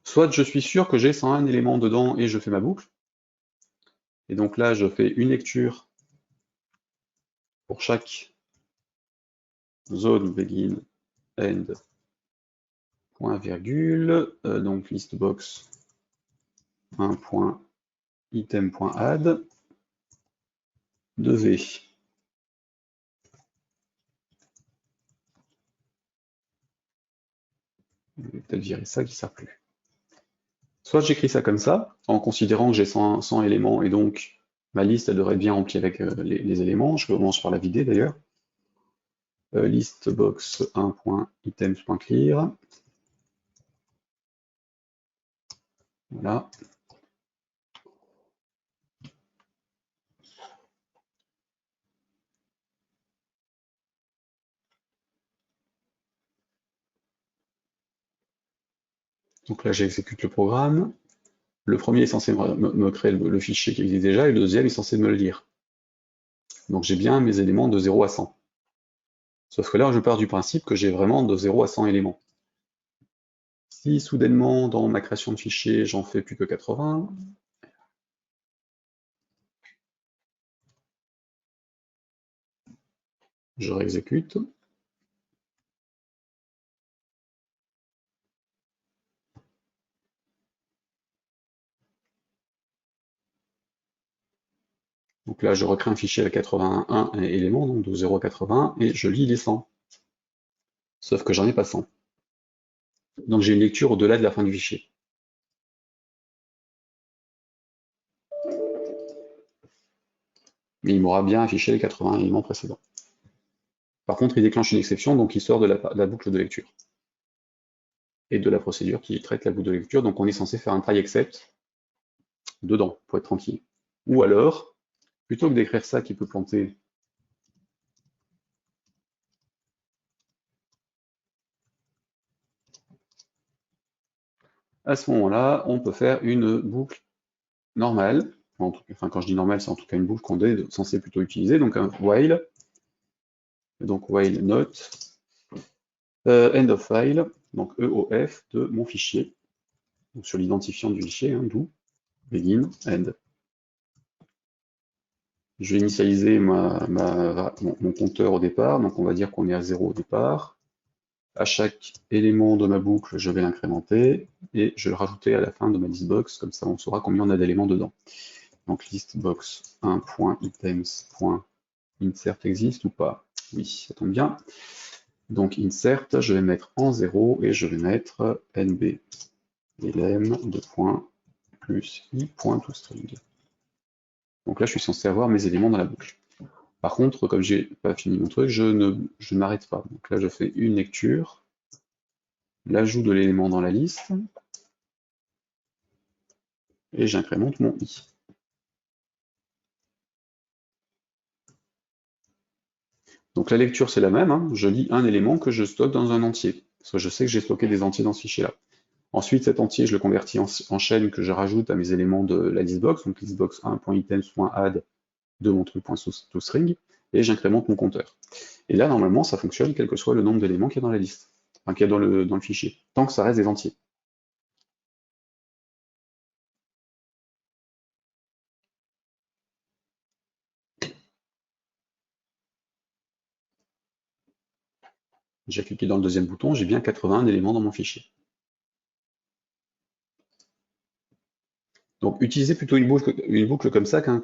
Soit je suis sûr que j'ai 101 éléments dedans et je fais ma boucle. Et donc là, je fais une lecture pour chaque zone begin end point virgule. Donc listbox 1.item.add de V. Je vais peut-être virer ça qui ne sert plus. Soit j'écris ça comme ça, en considérant que j'ai 100 éléments et donc ma liste elle devrait être bien remplie avec les éléments. Je commence par la vider d'ailleurs. Listbox 1.items.clear. Voilà. Donc là j'exécute le programme. Le premier est censé me créer le fichier qui existe déjà, et le deuxième est censé me le lire. Donc j'ai bien mes éléments de 0 à 100. Sauf que là, je pars du principe que j'ai vraiment de 0 à 100 éléments. Si soudainement, dans ma création de fichier, j'en fais plus que 80, je réexécute. Donc là, je recrée un fichier avec 81 éléments, donc de 0 à 80, et je lis les 100. Sauf que j'en ai pas 100. Donc j'ai une lecture au-delà de la fin du fichier. Mais il m'aura bien affiché les 80 éléments précédents. Par contre, il déclenche une exception, donc il sort de la boucle de lecture. Et de la procédure qui traite la boucle de lecture, donc on est censé faire un try except dedans, pour être tranquille. Ou alors, plutôt que d'écrire ça qui peut planter à ce moment-là, on peut faire une boucle normale. Enfin, quand je dis normale, c'est en tout cas une boucle qu'on est censé plutôt utiliser, donc un while. Donc while note end of file, donc EOF de mon fichier, donc sur l'identifiant du fichier, d'où begin end. Je vais initialiser mon compteur au départ, donc on va dire qu'on est à 0 au départ. À chaque élément de ma boucle, je vais l'incrémenter et je vais le rajouter à la fin de ma listbox, comme ça on saura combien on a d'éléments dedans. Donc listbox 1.items.insert existe ou pas? Oui, ça tombe bien. Donc insert, je vais mettre en 0 et je vais mettre nb elem plus i.toString. Donc là, je suis censé avoir mes éléments dans la boucle. Par contre, comme j'ai pas fini mon truc, je n'arrête pas. Donc là, je fais une lecture, l'ajout de l'élément dans la liste, et j'incrémente mon i. Donc la lecture, c'est la même, hein. Je lis un élément que je stocke dans un entier, parce que je sais que j'ai stocké des entiers dans ce fichier-là. Ensuite, cet entier, je le convertis en chaîne que je rajoute à mes éléments de la listbox, donc listbox 1.items.add de mon truc.toString, et j'incrémente mon compteur. Et là, normalement, ça fonctionne quel que soit le nombre d'éléments qu'il y a dans la liste, enfin, qu'il y a dans le fichier, tant que ça reste des entiers. J'ai cliqué dans le deuxième bouton, j'ai bien 81 éléments dans mon fichier. Donc utilisez plutôt une boucle comme ça qu'une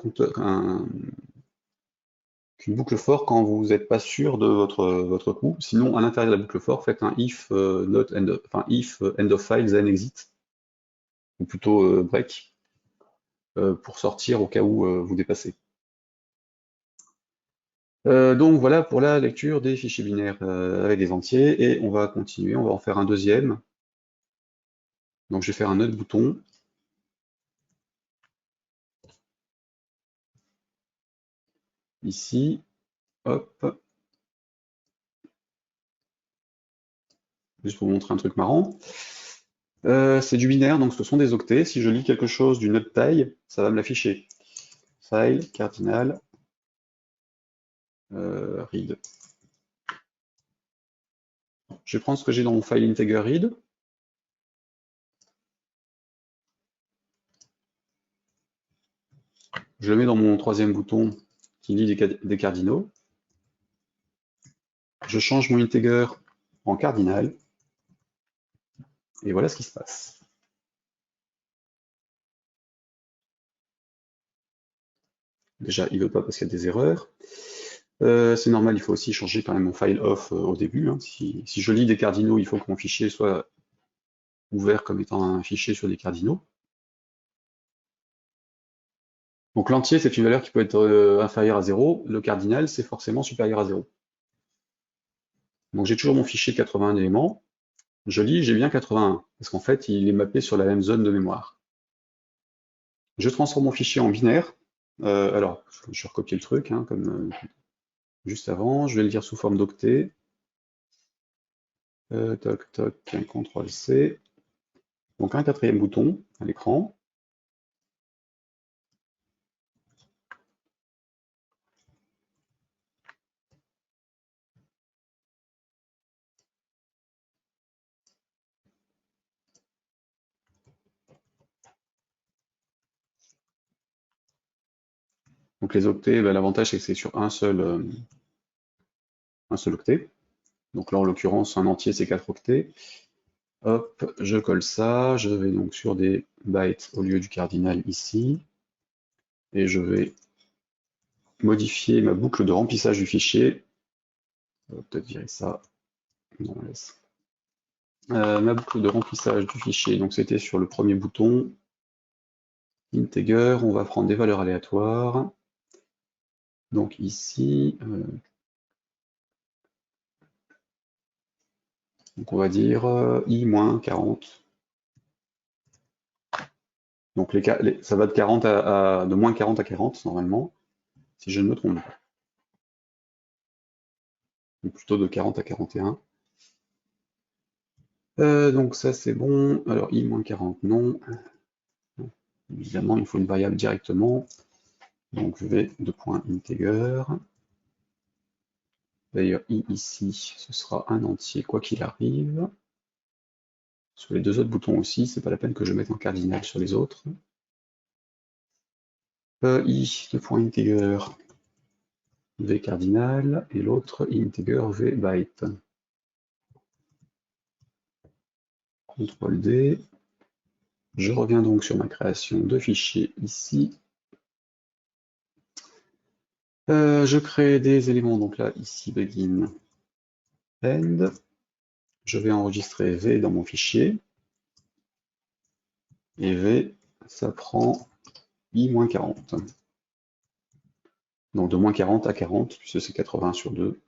boucle for quand vous n'êtes pas sûr de votre coup. Sinon, à l'intérieur de la boucle for, faites un if not end of, enfin if end of file then exit, ou plutôt break, pour sortir au cas où vous dépassez. Donc voilà pour la lecture des fichiers binaires avec des entiers, et on va continuer, on va en faire un deuxième. Donc je vais faire un autre bouton. Ici, hop, juste pour vous montrer un truc marrant. C'est du binaire, donc ce sont des octets. Si je lis quelque chose d'une autre taille, ça va me l'afficher. File, cardinal, read. Je vais prendre ce que j'ai dans mon file integer read. Je le mets dans mon troisième bouton qui lit des cardinaux. Je change mon integer en cardinal. Et voilà ce qui se passe. Déjà, il ne veut pas parce qu'il y a des erreurs. C'est normal, il faut aussi changer quand même mon file off au début, hein. Si je lis des cardinaux, il faut que mon fichier soit ouvert comme étant un fichier sur des cardinaux. Donc l'entier, c'est une valeur qui peut être inférieure à 0. Le cardinal, c'est forcément supérieur à 0. Donc j'ai toujours mon fichier de 81 éléments. Je lis, j'ai bien 81, parce qu'en fait, il est mappé sur la même zone de mémoire. Je transforme mon fichier en binaire. Alors, je vais recopier le truc, hein, comme juste avant. Je vais le lire sous forme d'octet. Toc, toc, CTRL-C. Donc un quatrième bouton à l'écran. Donc les octets, bah, l'avantage c'est que c'est sur un seul octet. Donc là en l'occurrence un entier c'est 4 octets. Hop, je colle ça, je vais donc sur des bytes au lieu du cardinal ici, et je vais modifier ma boucle de remplissage du fichier. On va peut-être virer ça. Non, on laisse. Ma boucle de remplissage du fichier, donc c'était sur le premier bouton. Integer, on va prendre des valeurs aléatoires. Donc ici, donc on va dire i-40. Donc ça va de 40 de moins 40 à 40 normalement, si je ne me trompe pas. Ou plutôt de 40 à 41. Donc ça c'est bon. Alors i-40 non. Évidemment, il faut une variable directement. Donc je vais de point integer. D'ailleurs, i ici, ce sera un entier quoi qu'il arrive. Sur les deux autres boutons aussi, c'est pas la peine que je mette en cardinal sur les autres. I de point integer v cardinal et l'autre integer v byte. CTRL D. Je reviens donc sur ma création de fichier ici. Je crée des éléments, donc là, ici, begin, end. Je vais enregistrer V dans mon fichier. Et V, ça prend I-40. Donc de moins 40 à 40, puisque c'est 80 sur 2.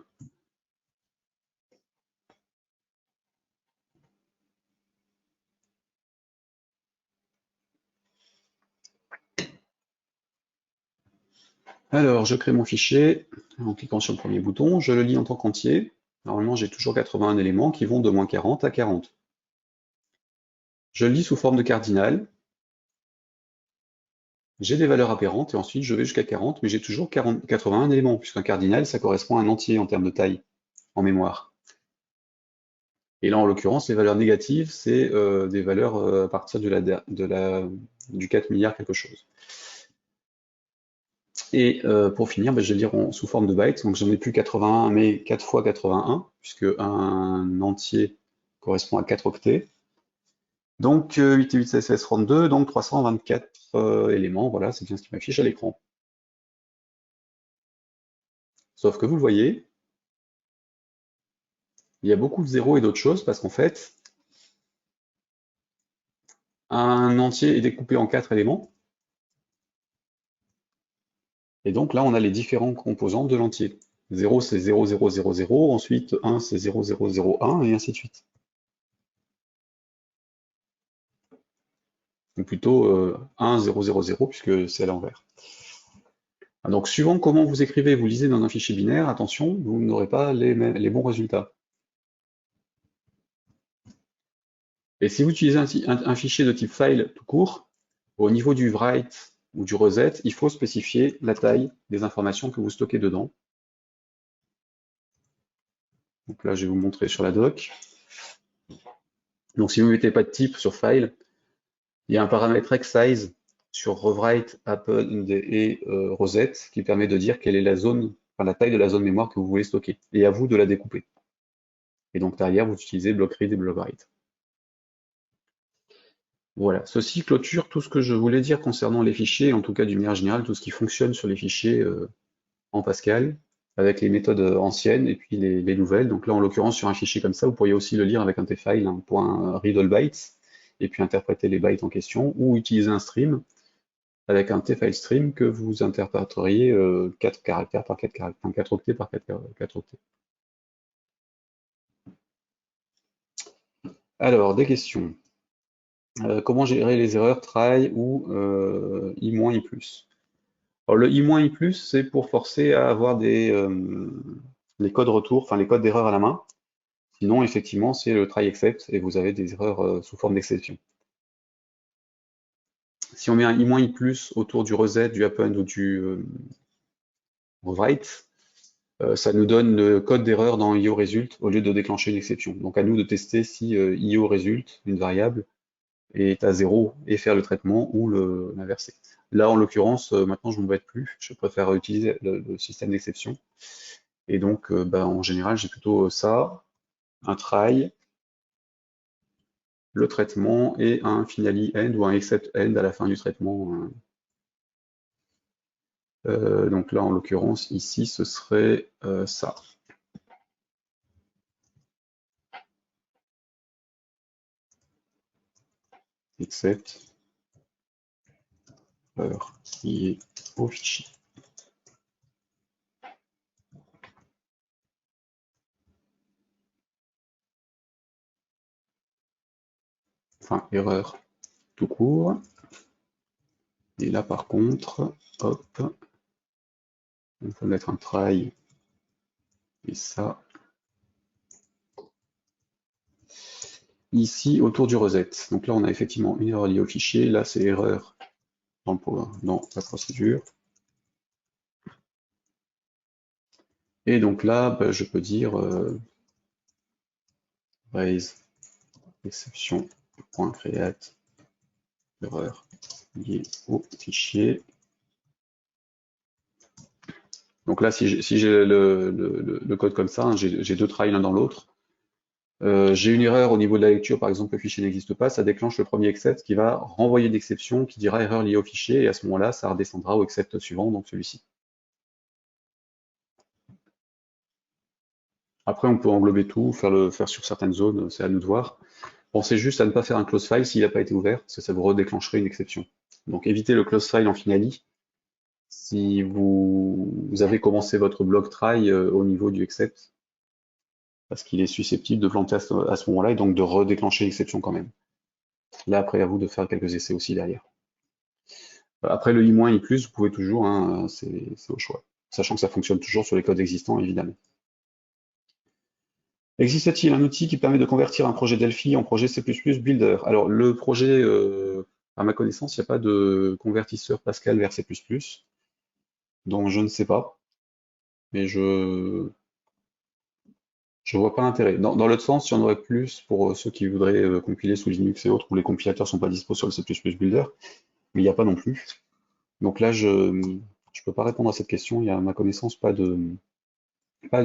Alors, je crée mon fichier en cliquant sur le premier bouton, je le lis en tant qu'entier. Normalement, j'ai toujours 81 éléments qui vont de moins 40 à 40. Je le lis sous forme de cardinal. J'ai des valeurs aberrantes et ensuite je vais jusqu'à 40, mais j'ai toujours 81 éléments, puisqu'un cardinal, ça correspond à un entier en termes de taille, en mémoire. Et là, en l'occurrence, les valeurs négatives, c'est des valeurs à partir du 4 milliards quelque chose. Et pour finir, je vais lire sous forme de bytes, donc j'en ai plus 81, mais 4 fois 81, puisque un entier correspond à 4 octets. Donc 8 et 8, 16, 16, 32, donc 324 éléments, voilà, c'est bien ce qui m'affiche à l'écran. Sauf que vous le voyez, il y a beaucoup de zéros et d'autres choses, parce qu'en fait, un entier est découpé en 4 éléments, et donc là on a les différents composants de l'entier. 0 c'est 0, 0, 0, 0, ensuite 1 c'est 0, 0, 0, 1, et ainsi de suite. Ou plutôt 1, 0, 0, 0, puisque c'est à l'envers. Donc suivant comment vous écrivez, vous lisez dans un fichier binaire, attention, vous n'aurez pas les bons résultats. Et si vous utilisez un fichier de type file tout court, au niveau du write ou du reset, il faut spécifier la taille des informations que vous stockez dedans. Donc là, je vais vous montrer sur la doc. Donc si vous ne mettez pas de type sur file, il y a un paramètre xsize sur rewrite, append et reset qui permet de dire quelle est la zone, enfin, la taille de la zone mémoire que vous voulez stocker. Et à vous de la découper. Et donc derrière, vous utilisez block read et block write. Voilà, ceci clôture tout ce que je voulais dire concernant les fichiers, en tout cas d'une manière générale, tout ce qui fonctionne sur les fichiers en Pascal, avec les méthodes anciennes et puis les nouvelles. Donc là, en l'occurrence, sur un fichier comme ça, vous pourriez aussi le lire avec un tfile, un point read all bytes, et puis interpréter les bytes en question, ou utiliser un stream avec un tfile stream que vous interpréteriez 4 caractères par 4 caractères, enfin 4 octets par 4 octets. Alors, des questions. Comment gérer les erreurs try ou i-, i+. Alors, le i-, i+, c'est pour forcer à avoir les codes retour, enfin les codes d'erreur à la main. Sinon, effectivement, c'est le try except et vous avez des erreurs sous forme d'exception. Si on met un i-, i+, autour du reset, du append ou du write, ça nous donne le code d'erreur dans io_result au lieu de déclencher une exception. Donc à nous de tester si io_result, une variable, est à 0 et faire le traitement ou l'inverser. Là, en l'occurrence, maintenant je ne m'embête plus, je préfère utiliser le système d'exception. Et donc, en général, j'ai plutôt ça, un try, le traitement et un finally end ou un except end à la fin du traitement. Donc là, en l'occurrence, ici, ce serait ça. Except heure qui est au fichier. Enfin, erreur tout court. Et là, par contre, hop, on va mettre un try et ça. Ici, autour du reset. Donc là, on a effectivement une erreur liée au fichier. Là, c'est erreur dans la procédure. Et donc là, je peux dire raise exception.create erreur liée au fichier. Donc là, si j'ai le code comme ça, hein, j'ai deux trails l'un dans l'autre, j'ai une erreur au niveau de la lecture, par exemple, le fichier n'existe pas, ça déclenche le premier except qui va renvoyer une exception qui dira erreur liée au fichier, et à ce moment-là, ça redescendra au except suivant, donc celui-ci. Après, on peut englober tout, faire sur certaines zones, c'est à nous de voir. Pensez juste à ne pas faire un close file s'il n'a pas été ouvert, parce que ça vous redéclencherait une exception. Donc évitez le close file en finali si vous avez commencé votre bloc try au niveau du except, parce qu'il est susceptible de planter à ce moment-là et donc de redéclencher l'exception quand même. Là, après, à vous de faire quelques essais aussi derrière. Après le i-, i+, vous pouvez toujours, hein, c'est au choix. Sachant que ça fonctionne toujours sur les codes existants, évidemment. Existe-t-il un outil qui permet de convertir un projet Delphi en projet C++ Builder? Alors, le projet, à ma connaissance, il n'y a pas de convertisseur Pascal vers C++, donc je ne sais pas, mais je vois pas l'intérêt. Dans l'autre sens, il y en aurait plus pour ceux qui voudraient compiler sous Linux et autres, où les compilateurs sont pas dispo sur le C++ Builder, mais il n'y a pas non plus. Donc là, je peux pas répondre à cette question, il y a à ma connaissance pas de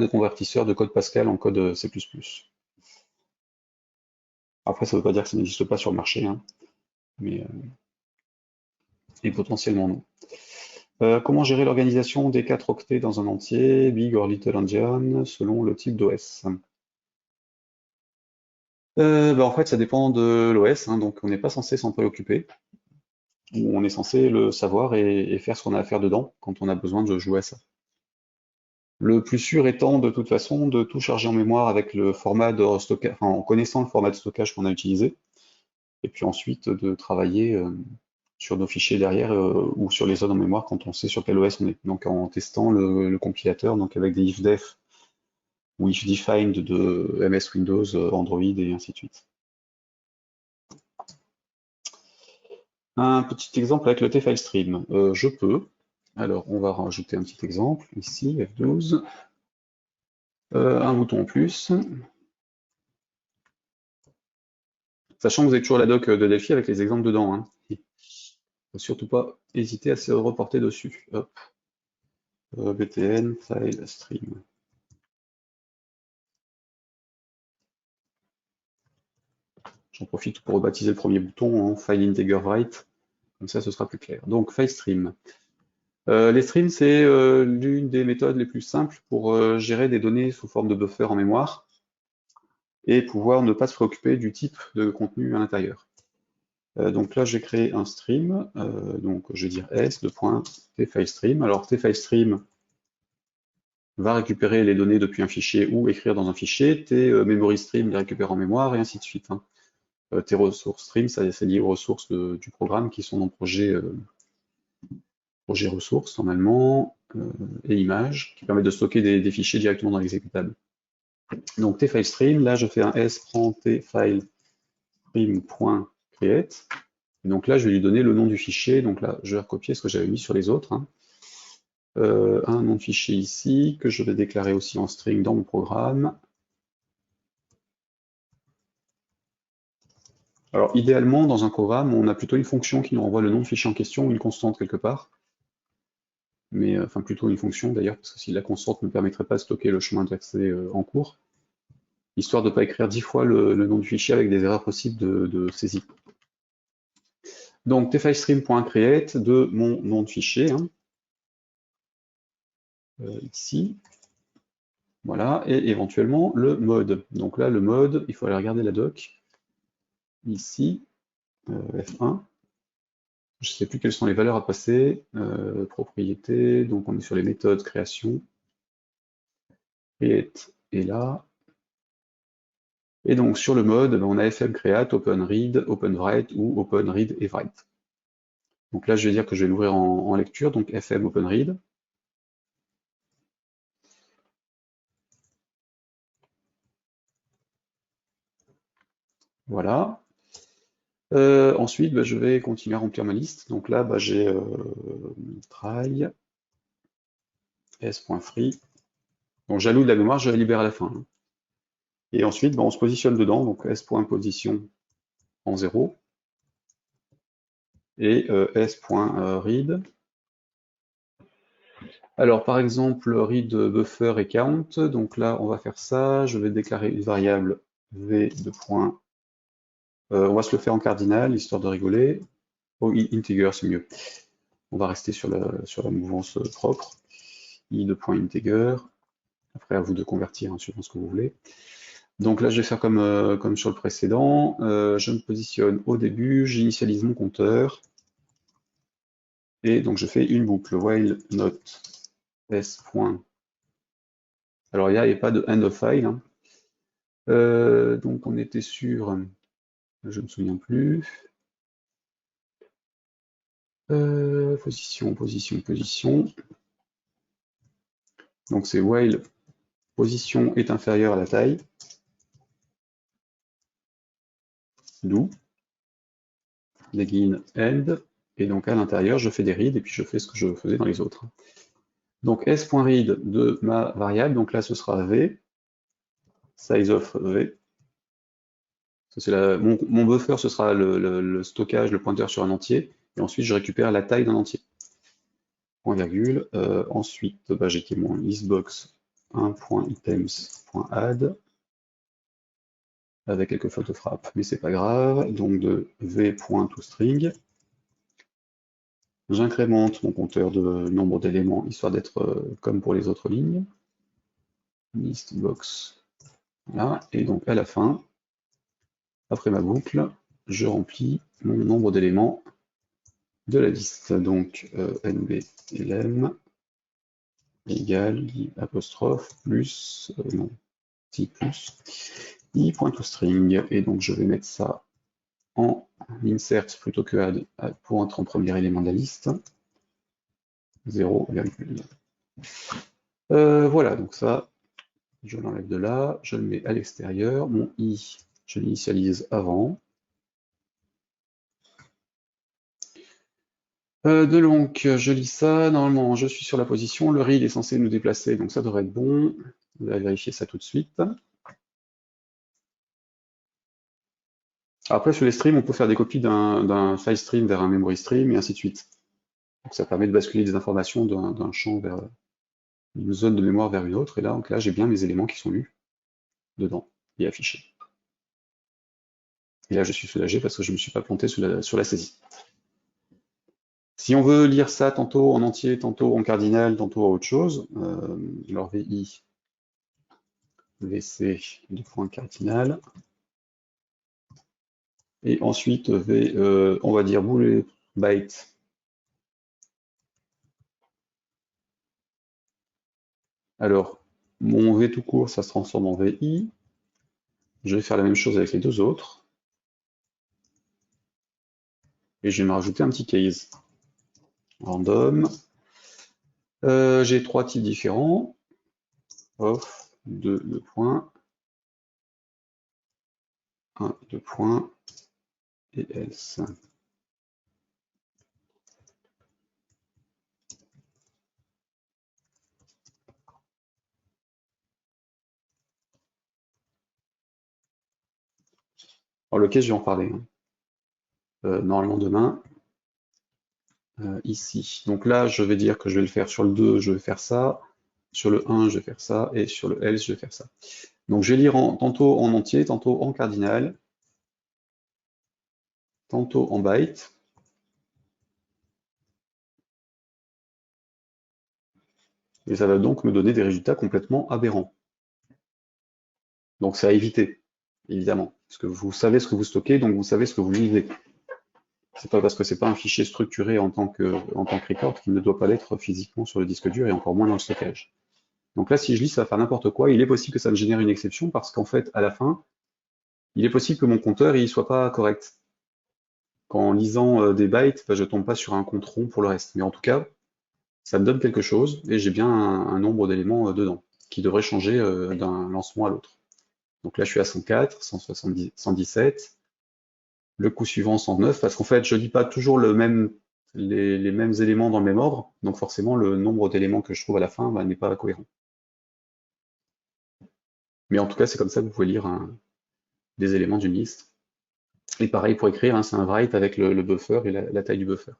convertisseur de code Pascal en code C++. Après, ça ne veut pas dire que ça n'existe pas sur le marché, hein, mais et potentiellement non. Comment gérer l'organisation des 4 octets dans un entier, big or little endian, selon le type d'OS? En fait, ça dépend de l'OS, hein, donc on n'est pas censé s'en préoccuper. On est censé le savoir et faire ce qu'on a à faire dedans quand on a besoin de jouer à ça. Le plus sûr étant de toute façon de tout charger en mémoire avec le format de stockage, enfin, en connaissant le format de stockage qu'on a utilisé, et puis ensuite de travailler sur nos fichiers derrière ou sur les zones en mémoire quand on sait sur quel OS on est. Donc en testant le compilateur, donc avec des ifdef ou ifdefined de MS Windows, Android et ainsi de suite. Un petit exemple avec le tFileStream. Je peux. Alors on va rajouter un petit exemple ici, F12. Un bouton en plus. Sachant que vous avez toujours la doc de Delphi avec les exemples dedans, hein. Faut surtout pas hésiter à se reporter dessus. Hop. btn file stream. J'en profite pour rebaptiser le premier bouton en file integer write, comme ça ce sera plus clair. Donc file stream. Les streams, c'est l'une des méthodes les plus simples pour gérer des données sous forme de buffer en mémoire et pouvoir ne pas se préoccuper du type de contenu à l'intérieur. Donc là, j'ai créé un stream, donc je vais dire s de point tFileStream. Alors tFileStream va récupérer les données depuis un fichier ou écrire dans un fichier, tMemoryStream les récupère en mémoire et ainsi de suite, hein. Tes ressources stream, c'est lié aux ressources du programme qui sont dans projet ressources normalement, et images, qui permettent de stocker des fichiers directement dans l'exécutable. Donc tFileStream, là je fais un s prend tFileStream.create. Donc là je vais lui donner le nom du fichier, donc là je vais recopier ce que j'avais mis sur les autres, hein. Un nom de fichier ici, que je vais déclarer aussi en string dans mon programme. Alors idéalement, dans un programme, on a plutôt une fonction qui nous renvoie le nom de fichier en question, ou une constante quelque part. Mais enfin plutôt une fonction d'ailleurs, parce que si la constante ne permettrait pas de stocker le chemin d'accès en cours, histoire de ne pas écrire 10 fois le nom du fichier avec des erreurs possibles de saisie. Donc tFileStream.create de mon nom de fichier, hein, ici, voilà, et éventuellement le mode. Donc là, le mode, il faut aller regarder la doc, ici, F1. Je ne sais plus quelles sont les valeurs à passer, propriété, donc on est sur les méthodes création, create est là, et donc sur le mode, on a fm create, open read, open write ou open read et write. Donc là, je vais dire que je vais l'ouvrir en lecture, donc fm open read. Voilà. Ensuite, je vais continuer à remplir ma liste. Donc là, j'ai try s.free. Donc j'alloue de la mémoire, je la libère à la fin, hein. Et ensuite, on se positionne dedans, donc s.position en 0 et s.read Alors, par exemple, read buffer et count. Donc là, on va faire ça. Je vais déclarer une variable v de point. On va se le faire en cardinal, histoire de rigoler. Oh, integer, c'est mieux. On va rester sur la mouvance propre. I de point integer. Après, à vous de convertir, hein, suivant ce que vous voulez. Donc là, je vais faire comme sur le précédent. Je me positionne au début, j'initialise mon compteur. Et donc, je fais une boucle, while not s. Alors, il n'y a pas de end of file, hein. Donc, on était sur, je ne me souviens plus. Position, position, position. Donc, c'est while position est inférieure à la taille. Do. Begin, end. Et donc, à l'intérieur, je fais des reads et puis je fais ce que je faisais dans les autres. Donc, s.read de ma variable. Donc là, ce sera v. Size of v. Mon buffer, ce sera le stockage, le pointeur sur un entier, et ensuite je récupère la taille d'un entier. Point virgule. Ensuite, j'ai qui mon listbox 1.items.add avec quelques fautes de frappe, mais c'est pas grave. Donc de v.toString. J'incrémente mon compteur de nombre d'éléments, histoire d'être comme pour les autres lignes. Listbox. Voilà. Et donc à la fin, après ma boucle, je remplis mon nombre d'éléments de la liste. Donc nblm égale i apostrophe plus, non, si plus, i.toString. Et donc je vais mettre ça en insert plutôt que add pour être en premier élément de la liste. 0, voilà, donc ça, je l'enlève de là, je le mets à l'extérieur. Mon i, je l'initialise avant. Donc, je lis ça, normalement je suis sur la position, le read est censé nous déplacer, donc ça devrait être bon. On va vérifier ça tout de suite. Après, sur les streams, on peut faire des copies d'un file stream vers un memory stream et ainsi de suite. Donc ça permet de basculer des informations d'un champ vers une zone de mémoire vers une autre, et là, donc là j'ai bien mes éléments qui sont lus dedans et affichés. Et là, je suis soulagé parce que je ne me suis pas planté sur la saisie. Si on veut lire ça tantôt en entier, tantôt en cardinal, tantôt à autre chose, alors VI, VC, du point cardinal, et ensuite on va dire boule byte. Alors, mon V tout court, ça se transforme en VI. Je vais faire la même chose avec les deux autres. Et je vais me rajouter un petit case. Random. J'ai trois types différents. Off, 2, 2 points. 1, 2 points. Et else. Alors le case, je vais en parler, hein. Normalement demain. Ici. Donc là, je vais dire que je vais le faire sur le 2, je vais faire ça. Sur le 1, je vais faire ça. Et sur le else, je vais faire ça. Donc je vais lire tantôt en entier, tantôt en cardinal, tantôt en byte. Et ça va donc me donner des résultats complètement aberrants. Donc c'est à éviter, évidemment. Parce que vous savez ce que vous stockez, donc vous savez ce que vous lisez. C'est pas parce que c'est pas un fichier structuré en tant que record qu'il ne doit pas l'être physiquement sur le disque dur et encore moins dans le stockage. Donc là, si je lis, ça va faire n'importe quoi. Il est possible que ça me génère une exception parce qu'en fait, à la fin, il est possible que mon compteur il soit pas correct. En lisant des bytes, je tombe pas sur un compte rond pour le reste. Mais en tout cas, ça me donne quelque chose et j'ai bien un nombre d'éléments dedans qui devrait changer d'un lancement à l'autre. Donc là, je suis à 104, 170, 117. Le coup suivant, 109, parce qu'en fait, je lis pas toujours les mêmes éléments dans le même ordre. Donc forcément, le nombre d'éléments que je trouve à la fin n'est pas cohérent. Mais en tout cas, c'est comme ça que vous pouvez lire des éléments d'une liste. Et pareil pour écrire, hein, c'est un write avec le buffer et la taille du buffer.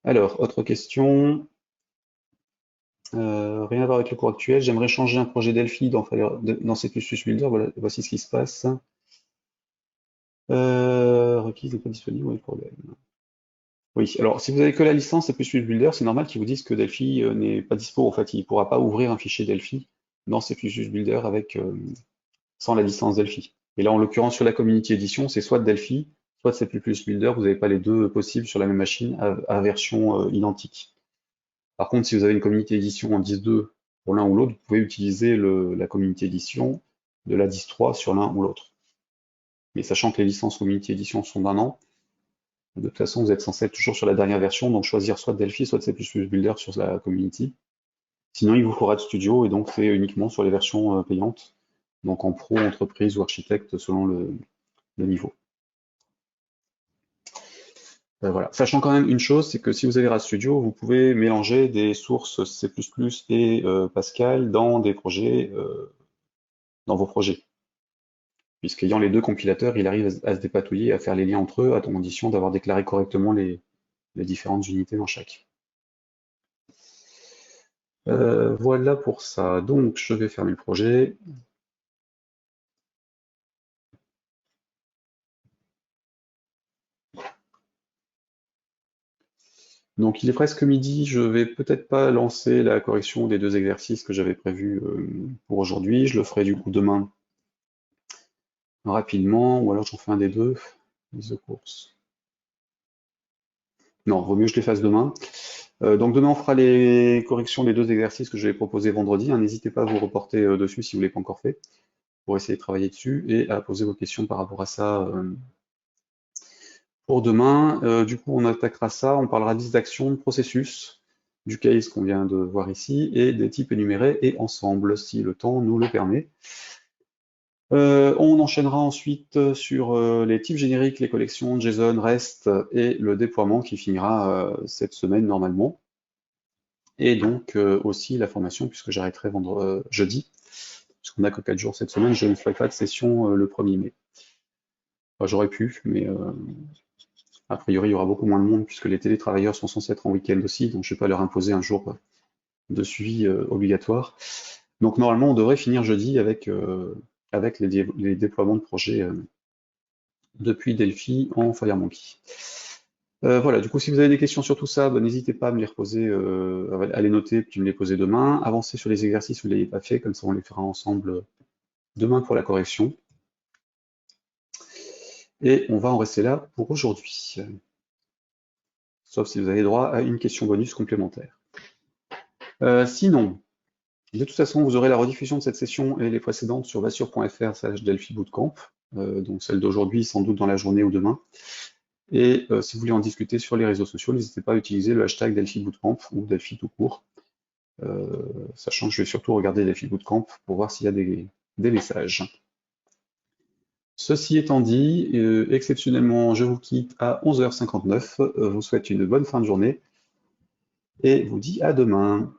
Alors, autre question. Rien à voir avec le cours actuel. J'aimerais changer un projet Delphi dans C++ Builder. Voilà, voici ce qui se passe. Requise n'est pas disponible, où est le problème? Oui, alors si vous avez que la licence C++ Builder, c'est normal qu'ils vous disent que Delphi n'est pas dispo. En fait, il ne pourra pas ouvrir un fichier Delphi dans C++ Builder sans la licence Delphi. Et là, en l'occurrence, sur la Community Edition, c'est soit de Delphi, soit de C++ Builder. Vous n'avez pas les deux possibles sur la même machine à version identique. Par contre, si vous avez une Community Edition en 10.2 pour l'un ou l'autre, vous pouvez utiliser la Community Edition de la 10.3 sur l'un ou l'autre. Mais sachant que les licences Community Edition sont d'un an, de toute façon, vous êtes censé être toujours sur la dernière version, donc choisir soit de Delphi, soit de C++ Builder sur la Community. Sinon, il vous faudra de Studio, et donc c'est uniquement sur les versions payantes, donc en pro, entreprise ou architecte, selon le niveau. Voilà. Sachant quand même une chose, c'est que si vous avez RStudio, vous pouvez mélanger des sources C++ et Pascal dans des projets, dans vos projets. Puisqu'ayant les deux compilateurs, il arrive à se dépatouiller, à faire les liens entre eux, à condition d'avoir déclaré correctement les différentes unités dans chaque. Voilà pour ça. Donc, je vais fermer le projet. Donc, il est presque midi. Je vais peut-être pas lancer la correction des deux exercices que j'avais prévus pour aujourd'hui. Je le ferai du coup demain rapidement, ou alors j'en fais un des deux. Mise de course. Non, vaut mieux que je les fasse demain. Donc demain, on fera les corrections des deux exercices que je vais proposer vendredi. Hein. N'hésitez pas à vous reporter dessus si vous ne l'avez pas encore fait, pour essayer de travailler dessus et à poser vos questions par rapport à ça pour demain. Du coup, on attaquera ça, on parlera de d'actions, de processus, du case qu'on vient de voir ici, et des types énumérés et ensemble, si le temps nous le permet. On enchaînera ensuite sur les types génériques, les collections, JSON, REST et le déploiement qui finira cette semaine normalement. Et donc aussi la formation, puisque j'arrêterai jeudi, puisqu'on n'a que 4 jours cette semaine, je ne ferai pas de session le 1er mai. Enfin, j'aurais pu, mais a priori il y aura beaucoup moins de monde, puisque les télétravailleurs sont censés être en week-end aussi, donc je ne vais pas leur imposer un jour de suivi obligatoire. Donc normalement on devrait finir jeudi avec les déploiements de projets depuis Delphi en FireMonkey. Voilà, du coup, si vous avez des questions sur tout ça, n'hésitez pas à me les reposer, à les noter, puis me les poser demain. Avancez sur les exercices si vous ne l'avez pas fait, comme ça on les fera ensemble demain pour la correction. Et on va en rester là pour aujourd'hui. Sauf si vous avez droit à une question bonus complémentaire. Sinon, de toute façon, vous aurez la rediffusion de cette session et les précédentes sur vassure.fr/Delphi Bootcamp, donc celle d'aujourd'hui sans doute dans la journée ou demain. Et si vous voulez en discuter sur les réseaux sociaux, n'hésitez pas à utiliser le hashtag Delphi Bootcamp ou Delphi tout court, sachant que je vais surtout regarder Delphi Bootcamp pour voir s'il y a des messages. Ceci étant dit, exceptionnellement, je vous quitte à 11h59, vous souhaite une bonne fin de journée et vous dis à demain.